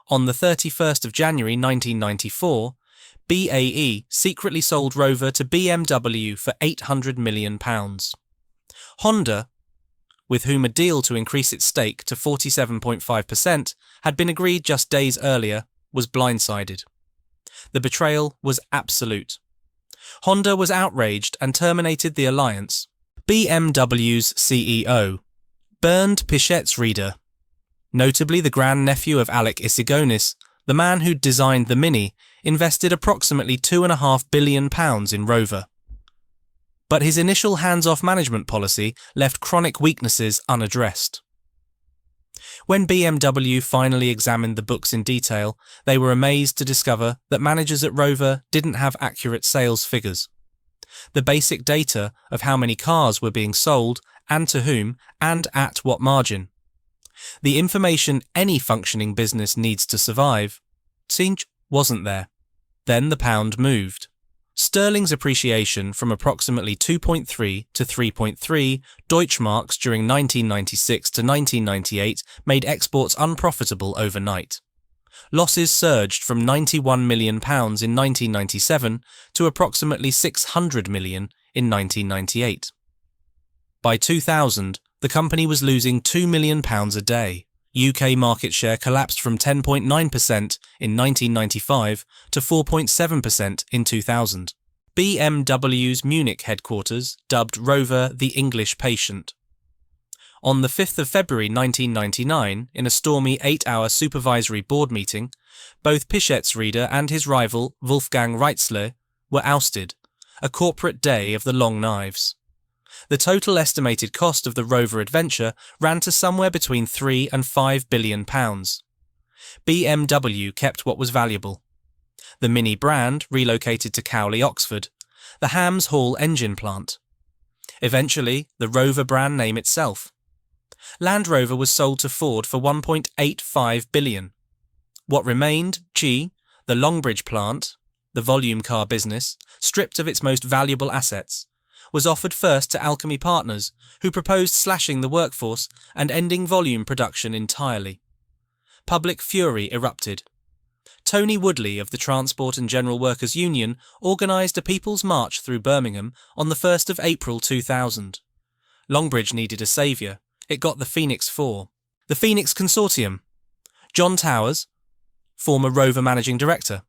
On the 31st of January 1994, BAE secretly sold Rover to BMW for £800 million. Honda, with whom a deal to increase its stake to 47.5% had been agreed just days earlier, was blindsided. The betrayal was absolute. Honda was outraged and terminated the alliance. BMW's CEO, Bernd Pichet's reader, notably the grandnephew of Alec Isigonis, the man who'd designed the Mini, invested approximately £2.5 billion in Rover. But his initial hands-off management policy left chronic weaknesses unaddressed. When BMW finally examined the books in detail, they were amazed to discover that managers at Rover didn't have accurate sales figures. The basic data of how many cars were being sold, and to whom, and at what margin. The information any functioning business needs to survive wasn't there. Then the pound moved. Sterling's appreciation from approximately 2.3 to 3.3 Deutschmarks during 1996 to 1998 made exports unprofitable overnight. Losses surged from £91 million in 1997 to approximately £600 million in 1998. By 2000, the company was losing £2 million a day. UK market share collapsed from 10.9% in 1995 to 4.7% in 2000. BMW's Munich headquarters dubbed Rover the English patient. On the 5th of February 1999, in a stormy 8-hour supervisory board meeting, both Pichetsrieder and his rival Wolfgang Reitzle were ousted, a corporate day of the long knives. The total estimated cost of the Rover adventure ran to somewhere between £3 and £5 billion. BMW kept what was valuable. The Mini brand relocated to Cowley, Oxford, the Hams Hall engine plant. Eventually, the Rover brand name itself. Land Rover was sold to Ford for £1.85 billion. What remained, the Longbridge plant, the volume car business, stripped of its most valuable assets, was offered first to Alchemy Partners, who proposed slashing the workforce and ending volume production entirely. Public fury erupted. Tony Woodley of the Transport and General Workers Union organised a People's March through Birmingham on the 1st of April 2000. Longbridge needed a saviour. It got the Phoenix Four. The Phoenix Consortium. John Towers, former Rover Managing Director.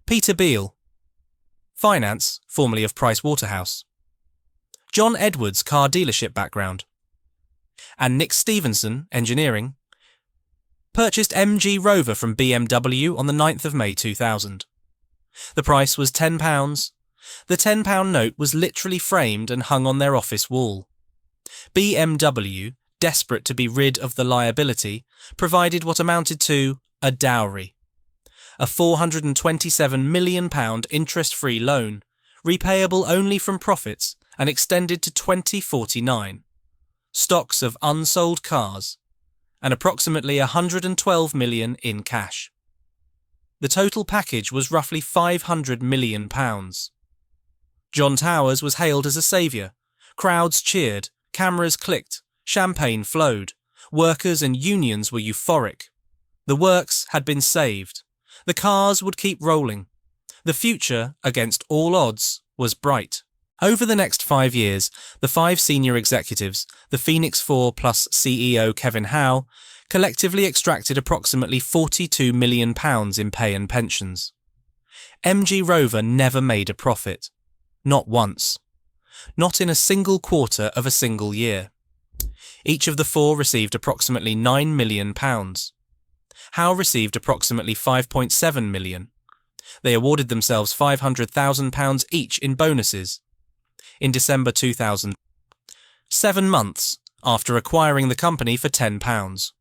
Peter Beale, Finance, formerly of Price Waterhouse. John Edwards, car dealership background. And Nick Stevenson, engineering, purchased MG Rover from BMW on the 9th of May 2000. The price was £10. The £10 note was literally framed and hung on their office wall. BMW, desperate to be rid of the liability, provided what amounted to a dowry. A £427 million interest-free loan, repayable only from profits and extended to 2049. Stocks of unsold cars, and approximately £112 million in cash. The total package was roughly £500 million. John Towers was hailed as a saviour. Crowds cheered, cameras clicked, champagne flowed. Workers and unions were euphoric. The works had been saved. The cars would keep rolling. The future, against all odds, was bright. Over the next 5 years, the 5 senior executives, the Phoenix Four plus CEO Kevin Howe, collectively extracted approximately £42 million in pay and pensions. MG Rover never made a profit. Not once. Not in a single quarter of a single year. Each of the 4 received approximately £9 million. Howe received approximately £5.7 million. They awarded themselves £500,000 each in bonuses. In December 2000, 7 months after acquiring the company for £10.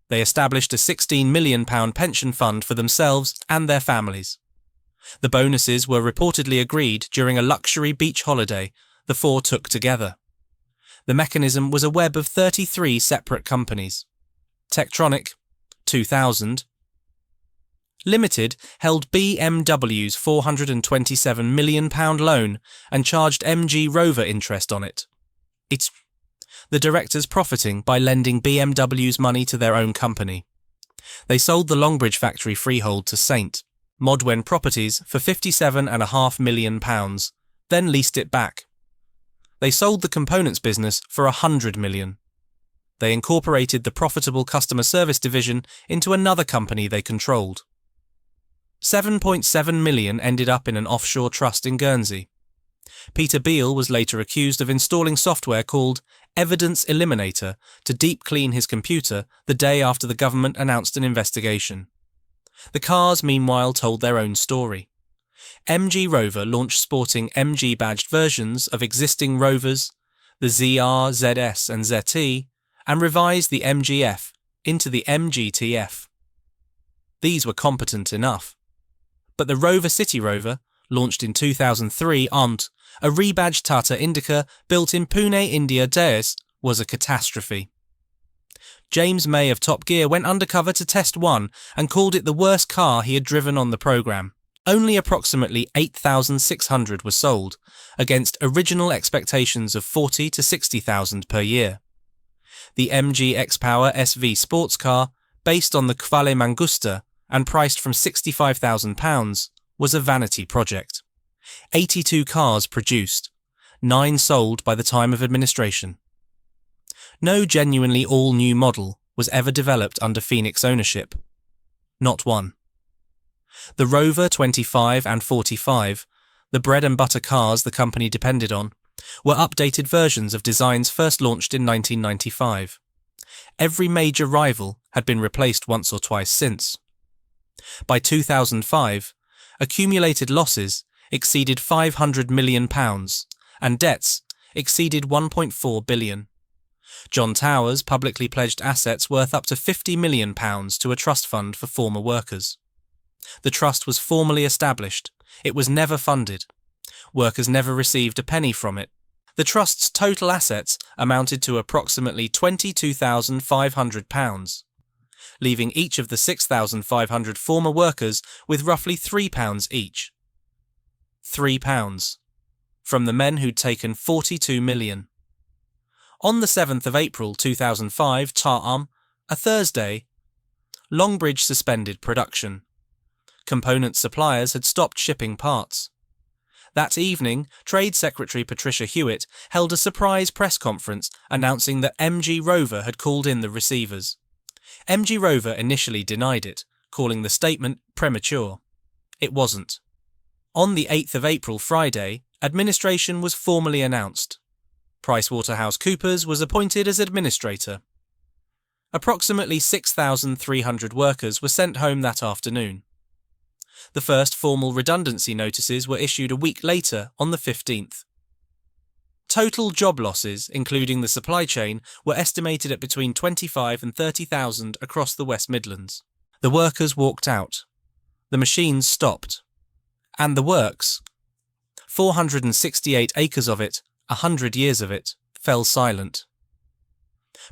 They established a £16 million pension fund for themselves and their families. The bonuses were reportedly agreed during a luxury beach holiday the 4 took together. The mechanism was a web of 33 separate companies. Tektronic, 2000. Limited held BMW's £427 million loan and charged MG Rover interest on it. The directors profiting by lending BMW's money to their own company. They sold the Longbridge factory freehold to St. Modwen Properties for £57.5 million, then leased it back. They sold the components business for £100 million. They incorporated the profitable customer service division into another company they controlled. £7.7 million ended up in an offshore trust in Guernsey. Peter Beale was later accused of installing software called Evidence Eliminator to deep clean his computer the day after the government announced an investigation. The cars, meanwhile, told their own story. MG Rover launched sporting MG-badged versions of existing Rovers, the ZR, ZS and ZT, and revised the MGF into the MGTF. These were competent enough. But the Rover City Rover, launched in 2003 on a rebadged Tata Indica built in Pune, India, was a catastrophe. James May of Top Gear went undercover to test one and called it the worst car he had driven on the programme. Only approximately 8,600 were sold, against original expectations of 40 to 60,000 per year. The MG X-Power SV sports car, based on the Quale Mangusta and priced from £65,000, was a vanity project. 82 cars produced, 9 sold by the time of administration. No genuinely all-new model was ever developed under Phoenix ownership. Not one. The Rover 25 and 45, the bread-and-butter cars the company depended on, were updated versions of designs first launched in 1995. Every major rival had been replaced once or twice since. By 2005, accumulated losses exceeded £500 million and debts exceeded £1.4 billion. John Towers publicly pledged assets worth up to £50 million to a trust fund for former workers. The trust was formally established. It was never funded. Workers never received a penny from it. The trust's total assets amounted to approximately £22,500, leaving each of the 6,500 former workers with roughly £3 each. £3. From the men who'd taken $42 million. On the 7th of April 2005, a Thursday, Longbridge suspended production. Component suppliers had stopped shipping parts. That evening, Trade Secretary Patricia Hewitt held a surprise press conference announcing that MG Rover had called in the receivers. MG Rover initially denied it, calling the statement premature. It wasn't. On the 8th of April, Friday, administration was formally announced. PricewaterhouseCoopers was appointed as administrator. Approximately 6,300 workers were sent home that afternoon. The first formal redundancy notices were issued a week later, on the 15th. Total job losses, including the supply chain, were estimated at between 25 and 30,000 across the West Midlands. The workers walked out. The machines stopped. And the works, 468 acres of it, 100 years of it, fell silent.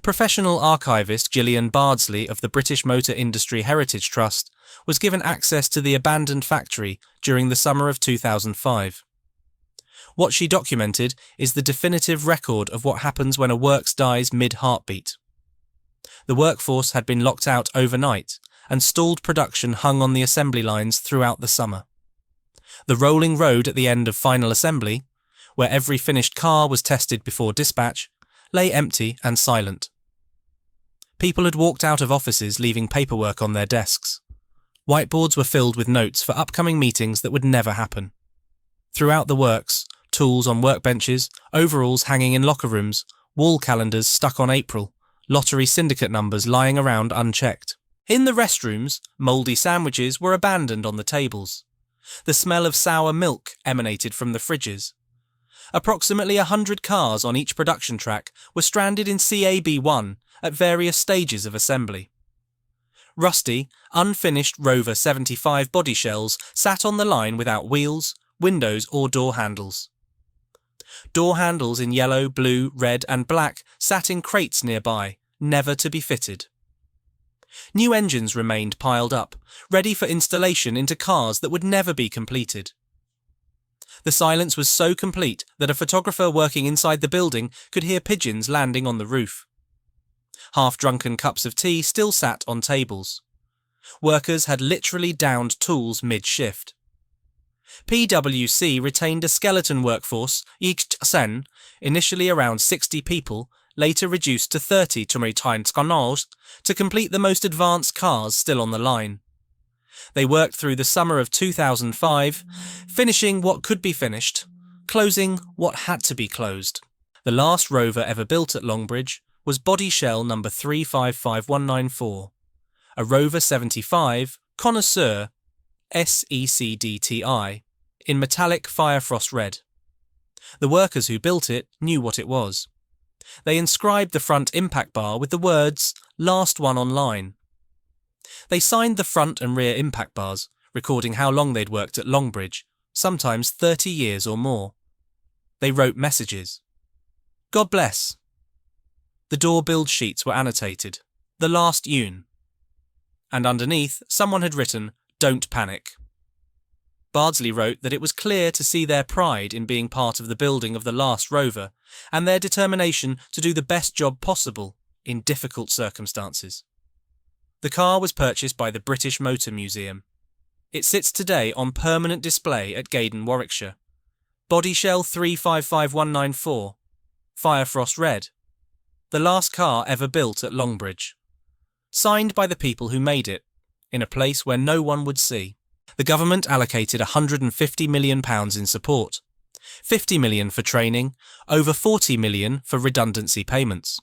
Professional archivist Gillian Bardsley of the British Motor Industry Heritage Trust was given access to the abandoned factory during the summer of 2005. What she documented is the definitive record of what happens when a works dies mid-heartbeat. The workforce had been locked out overnight, and stalled production hung on the assembly lines throughout the summer. The rolling road at the end of final assembly, where every finished car was tested before dispatch, lay empty and silent. People had walked out of offices leaving paperwork on their desks. Whiteboards were filled with notes for upcoming meetings that would never happen. Throughout the works, tools on workbenches, overalls hanging in locker rooms, wall calendars stuck on April, lottery syndicate numbers lying around unchecked. In the restrooms, mouldy sandwiches were abandoned on the tables. The smell of sour milk emanated from the fridges. Approximately 100 cars on each production track were stranded in CAB1 at various stages of assembly. Rusty, unfinished Rover 75 body shells sat on the line without wheels, windows or door handles. Door handles in yellow, blue, red and black sat in crates nearby, never to be fitted. New engines remained piled up, ready for installation into cars that would never be completed. The silence was so complete that a photographer working inside the building could hear pigeons landing on the roof. Half-drunken cups of tea still sat on tables. Workers had literally downed tools mid-shift. PwC retained a skeleton workforce, initially around 60 people, later reduced to 30 to complete the most advanced cars still on the line. They worked through the summer of 2005, finishing what could be finished, closing what had to be closed. The last Rover ever built at Longbridge was body shell number 355194, a Rover 75 Connoisseur SECDTI in metallic firefrost red. The workers who built it knew what it was. They inscribed the front impact bar with the words last one online. They signed the front and rear impact bars, recording how long they'd worked at Longbridge, sometimes 30 years or more. They wrote messages. God bless. The door build sheets were annotated, the last Yoon. And underneath, someone had written, "Don't panic." Bardsley wrote that it was clear to see their pride in being part of the building of the last Rover and their determination to do the best job possible in difficult circumstances. The car was purchased by the British Motor Museum. It sits today on permanent display at Gaydon, Warwickshire. Body shell 355194, Firefrost Red. The last car ever built at Longbridge. Signed by the people who made it, in a place where no one would see. The government allocated £150 million in support, £50 million for training, over £40 million for redundancy payments.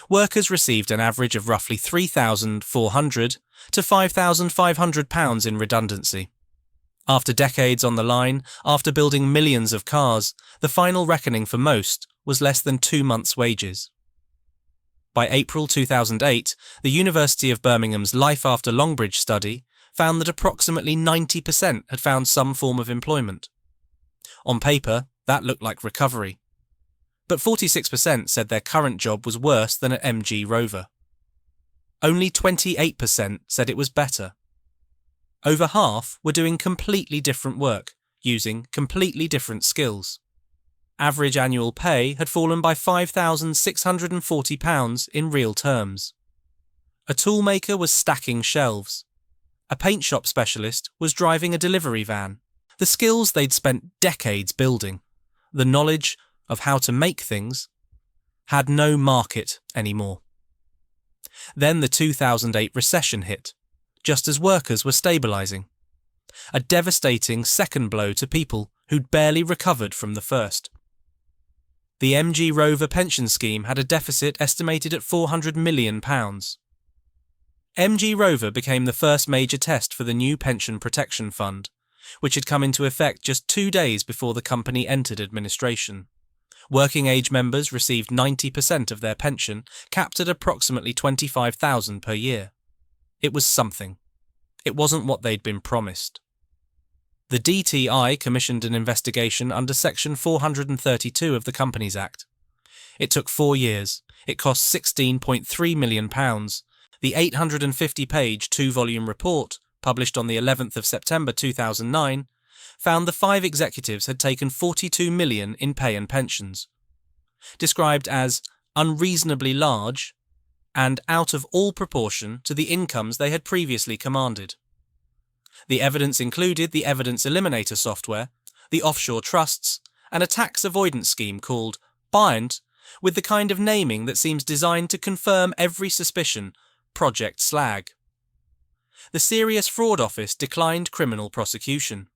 Workers received an average of roughly £3,400 to £5,500 in redundancy. After decades on the line, after building millions of cars, the final reckoning for most was less than 2 months' wages. By April 2008, the University of Birmingham's Life After Longbridge study found that approximately 90% had found some form of employment. On paper, that looked like recovery. But 46% said their current job was worse than at MG Rover. Only 28% said it was better. Over half were doing completely different work, using completely different skills. Average annual pay had fallen by £5,640 in real terms. A toolmaker was stacking shelves. A paint shop specialist was driving a delivery van. The skills they'd spent decades building, the knowledge of how to make things, had no market anymore. Then the 2008 recession hit, just as workers were stabilising. A devastating second blow to people who'd barely recovered from the first. The MG Rover pension scheme had a deficit estimated at £400 million. MG Rover became the first major test for the new Pension Protection Fund, which had come into effect just 2 days before the company entered administration. Working-age members received 90% of their pension, capped at approximately £25,000 per year. It was something. It wasn't what they'd been promised. The DTI commissioned an investigation under Section 432 of the Companies Act. It took 4 years. It cost £16.3 million. The 850-page 2-volume report, published on the 11th of September 2009, found the 5 executives had taken £42 million in pay and pensions, described as unreasonably large and out of all proportion to the incomes they had previously commanded. The evidence included the evidence eliminator software, the offshore trusts, and a tax avoidance scheme called Bind, with the kind of naming that seems designed to confirm every suspicion, Project Slag. The Serious Fraud Office declined criminal prosecution.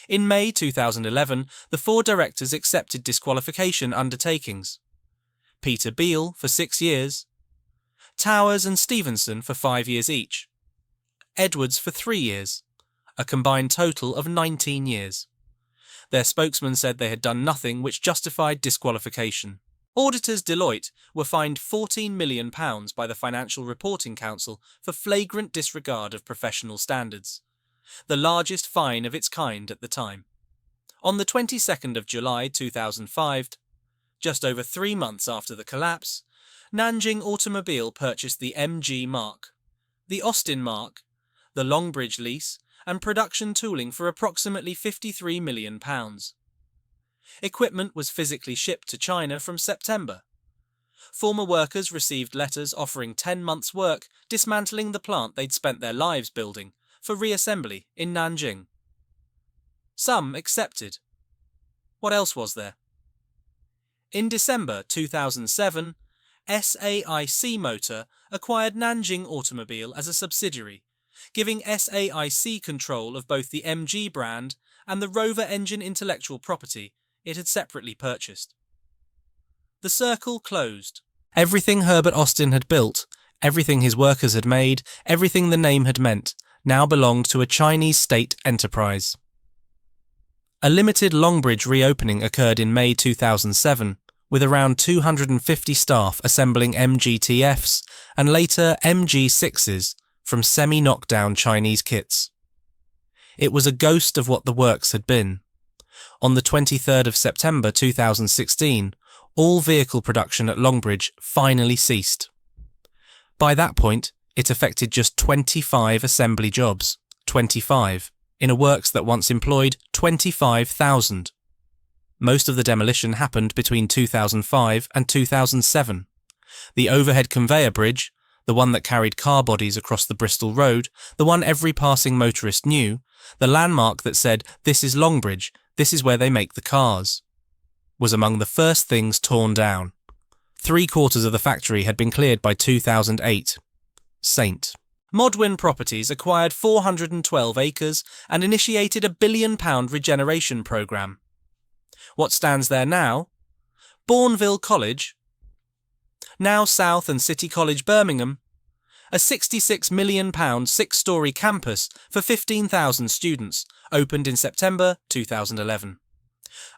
In May 2011, the 4 directors accepted disqualification undertakings. Peter Beale for 6 years, Towers and Stevenson for 5 years each, Edwards for 3 years, a combined total of 19 years. Their spokesman said they had done nothing which justified disqualification. Auditors Deloitte were fined £14 million by the Financial Reporting Council for flagrant disregard of professional standards, the largest fine of its kind at the time. On the 22nd of July 2005, just over 3 months after the collapse, Nanjing Automobile purchased the MG Mark, the Austin Mark, the Longbridge lease, and production tooling for approximately £53 million. Equipment was physically shipped to China from September. Former workers received letters offering 10 months' work dismantling the plant they'd spent their lives building for reassembly in Nanjing. Some accepted. What else was there? In December 2007, SAIC Motor acquired Nanjing Automobile as a subsidiary, giving SAIC control of both the MG brand and the Rover engine intellectual property it had separately purchased. The circle closed. Everything Herbert Austin had built, everything his workers had made, everything the name had meant, now belonged to a Chinese state enterprise. A limited Longbridge reopening occurred in May 2007, with around 250 staff assembling MGTFs and later MG6s from semi-knockdown Chinese kits. It was a ghost of what the works had been. On the 23rd of September 2016, all vehicle production at Longbridge finally ceased. By that point, it affected just 25 assembly jobs, 25, in a works that once employed 25,000. Most of the demolition happened between 2005 and 2007. The overhead conveyor bridge, the one that carried car bodies across the Bristol Road, the one every passing motorist knew, the landmark that said, "This is Longbridge, this is where they make the cars," was among the first things torn down. 3/4 of the factory had been cleared by 2008. Saint. Modwin Properties acquired 412 acres and initiated a £1 billion regeneration programme. What stands there now? Bourneville College, now South and City College Birmingham, a £66 million 6-storey campus for 15,000 students, opened in September 2011.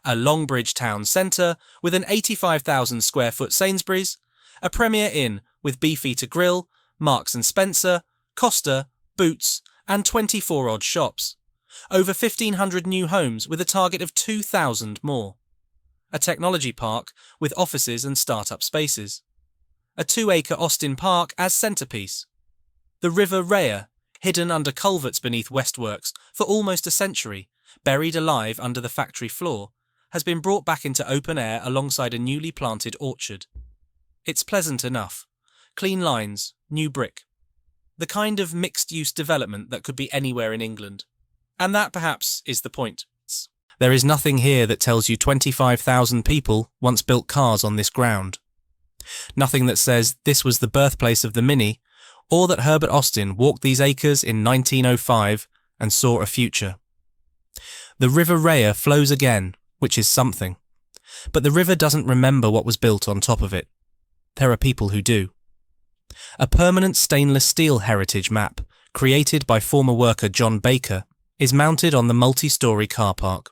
A Longbridge town centre with an 85,000 square foot Sainsbury's, a Premier Inn with Beefeater Grill, Marks & Spencer, Costa, Boots and 24-odd shops. Over 1,500 new homes with a target of 2,000 more. A technology park with offices and start-up spaces. A 2-acre Austin Park as centrepiece. The River Raya, hidden under culverts beneath Westworks for almost a century, buried alive under the factory floor, has been brought back into open air alongside a newly planted orchard. It's pleasant enough. Clean lines, new brick. The kind of mixed-use development that could be anywhere in England. And that, perhaps, is the point. There is nothing here that tells you 25,000 people once built cars on this ground. Nothing that says this was the birthplace of the Mini, or that Herbert Austin walked these acres in 1905 and saw a future. The River Raya flows again, which is something. But the river doesn't remember what was built on top of it. There are people who do. A permanent stainless steel heritage map, created by former worker John Baker, is mounted on the multi-storey car park.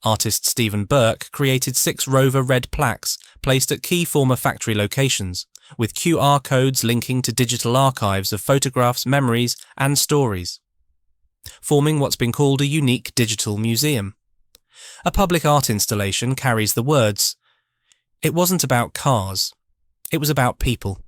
Artist Stephen Burke created 6 Rover red plaques placed at key former factory locations, with QR codes linking to digital archives of photographs, memories and stories, forming what's been called a unique digital museum. A public art installation carries the words, "It wasn't about cars, it was about people."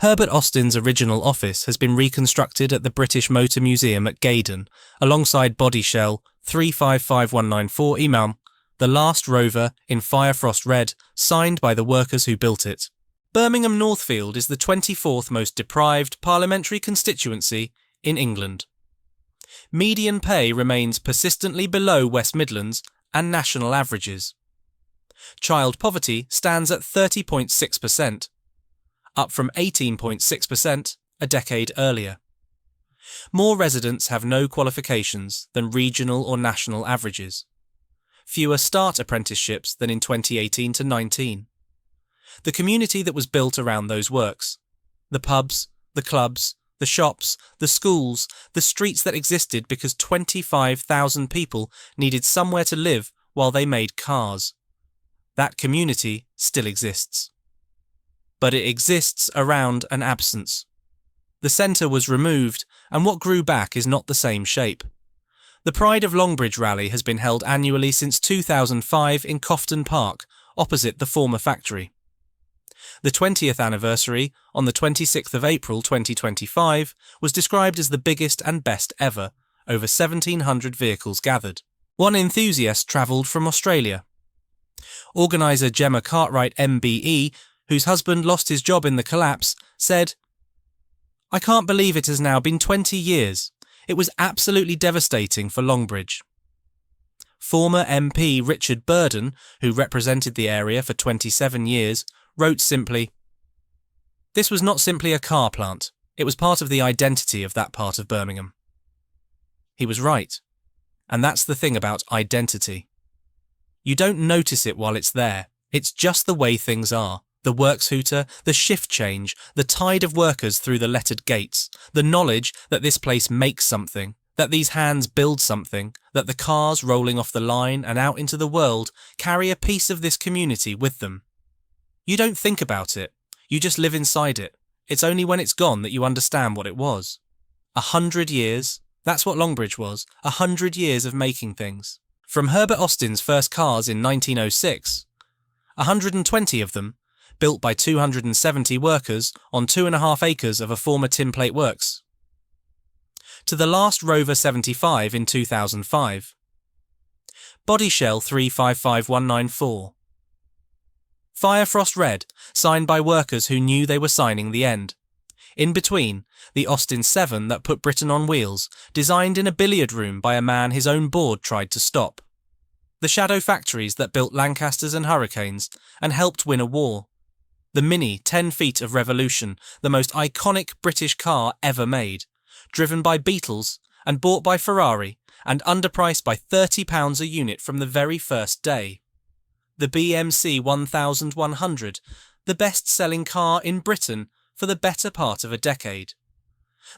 Herbert Austin's original office has been reconstructed at the British Motor Museum at Gaydon, alongside body shell 355194 Imam, the last Rover in Firefrost Red, signed by the workers who built it. Birmingham Northfield is the 24th most deprived parliamentary constituency in England. Median pay remains persistently below West Midlands and national averages. Child poverty stands at 30.6%. Up from 18.6% a decade earlier. More residents have no qualifications than regional or national averages. Fewer start apprenticeships than in 2018 to 19. The community that was built around those works, the pubs, the clubs, the shops, the schools, the streets that existed because 25,000 people needed somewhere to live while they made cars. That community still exists. But it exists around an absence. The centre was removed, and what grew back is not the same shape. The Pride of Longbridge rally has been held annually since 2005 in Cofton Park, opposite the former factory. The 20th anniversary, on the 26th of April 2025, was described as the biggest and best ever, over 1,700 vehicles gathered. One enthusiast travelled from Australia. Organiser Gemma Cartwright MBE, whose husband lost his job in the collapse, said, "I can't believe it has now been 20 years. It was absolutely devastating for Longbridge." Former MP Richard Burden, who represented the area for 27 years, wrote simply, "This was not simply a car plant, it was part of the identity of that part of Birmingham." He was right. And that's the thing about identity. You don't notice it while it's there. It's just the way things are. The works hooter, the shift change, the tide of workers through the lettered gates, the knowledge that this place makes something, That these hands build something, that the cars rolling off the line and out into the world carry a piece of this community with them. You don't think about it, you just live inside it. It's only when it's gone that you understand what it was. 100 years, that's what Longbridge was, 100 years of making things. From Herbert Austin's first cars in 1906, 120 of them, built by 270 workers on 2.5 acres of a former tinplate works, to the last Rover 75 in 2005. Body shell 355194. Firefrost red, signed by workers who knew they were signing the end. In between, the Austin 7 that put Britain on wheels, designed in a billiard room by a man his own board tried to stop. The shadow factories that built Lancasters and Hurricanes and helped win a war. The Mini 10 feet of revolution, the most iconic British car ever made, driven by Beatles and bought by Ferrari and underpriced by £30 a unit from the very first day. The BMC 1100, the best-selling car in Britain for the better part of a decade.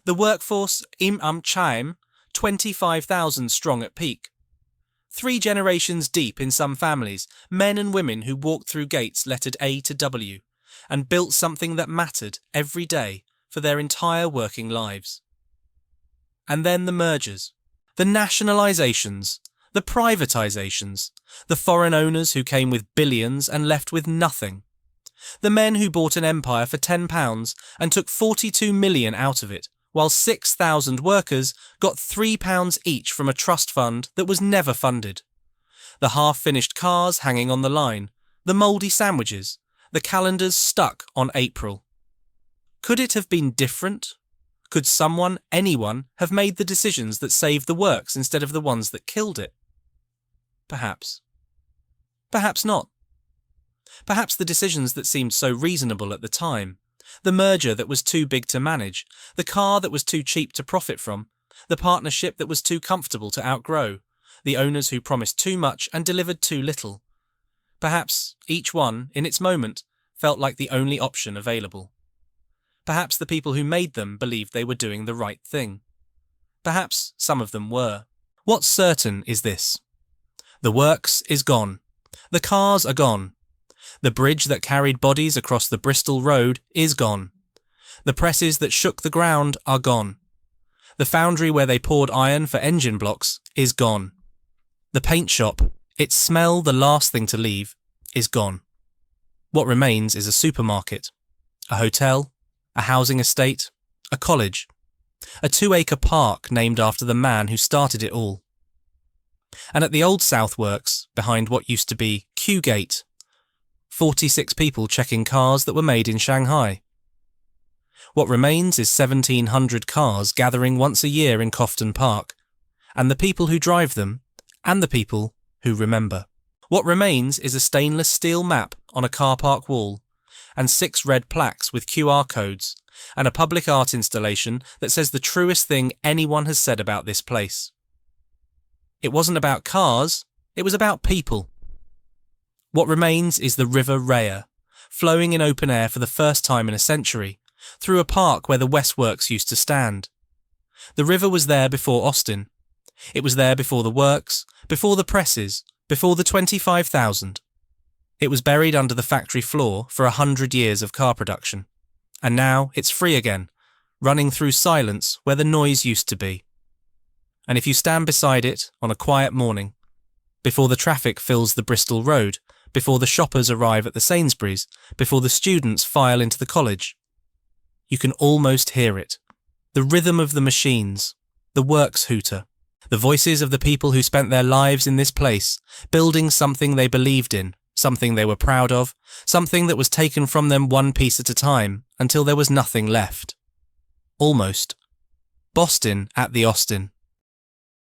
The workforce Chaim, 25,000 strong at peak. 3 generations deep in some families, men and women who walked through gates lettered A to W and built something that mattered every day for their entire working lives. And then the mergers, the nationalisations, the privatisations, the foreign owners who came with billions and left with nothing. The men who bought an empire for £10 and took 42 million out of it, while 6,000 workers got £3 each from a trust fund that was never funded. The half-finished cars hanging on the line, the mouldy sandwiches, the calendars stuck on April. Could it have been different? Could someone, anyone, have made the decisions that saved the works instead of the ones that killed it? Perhaps. Perhaps not. Perhaps the decisions that seemed so reasonable at the time, the merger that was too big to manage, the car that was too cheap to profit from, the partnership that was too comfortable to outgrow, the owners who promised too much and delivered too little. Perhaps each one, in its moment, felt like the only option available. Perhaps the people who made them believed they were doing the right thing. Perhaps some of them were. What's certain is this. The works is gone. The cars are gone. The bridge that carried bodies across the Bristol Road is gone. The presses that shook the ground are gone. The foundry where they poured iron for engine blocks is gone. The paint shop, its smell the last thing to leave, is gone. What remains is a supermarket, a hotel, a housing estate, a college, a 2-acre park named after the man who started it all. And at the Old South Works, behind what used to be Kew Gate, 46 people checking cars that were made in Shanghai. What remains is 1,700 cars gathering once a year in Cofton Park, and the people who drive them, and the people who remember. What remains is a stainless steel map on a car park wall, and 6 red plaques with QR codes, and a public art installation that says the truest thing anyone has said about this place. It wasn't about cars, it was about people. What remains is the River Rhea, flowing in open air for the first time in a century, through a park where the Westworks used to stand. The river was there before Austin. It was there before the works, before the presses, before the 25,000. It was buried under the factory floor for 100 years of car production. And now it's free again, running through silence where the noise used to be. And if you stand beside it on a quiet morning, before the traffic fills the Bristol Road, before the shoppers arrive at the Sainsbury's, before the students file into the college, you can almost hear it. The rhythm of the machines, the works hooter, the voices of the people who spent their lives in this place, building something they believed in, something they were proud of, something that was taken from them one piece at a time until there was nothing left. Almost. Boston at the Austin.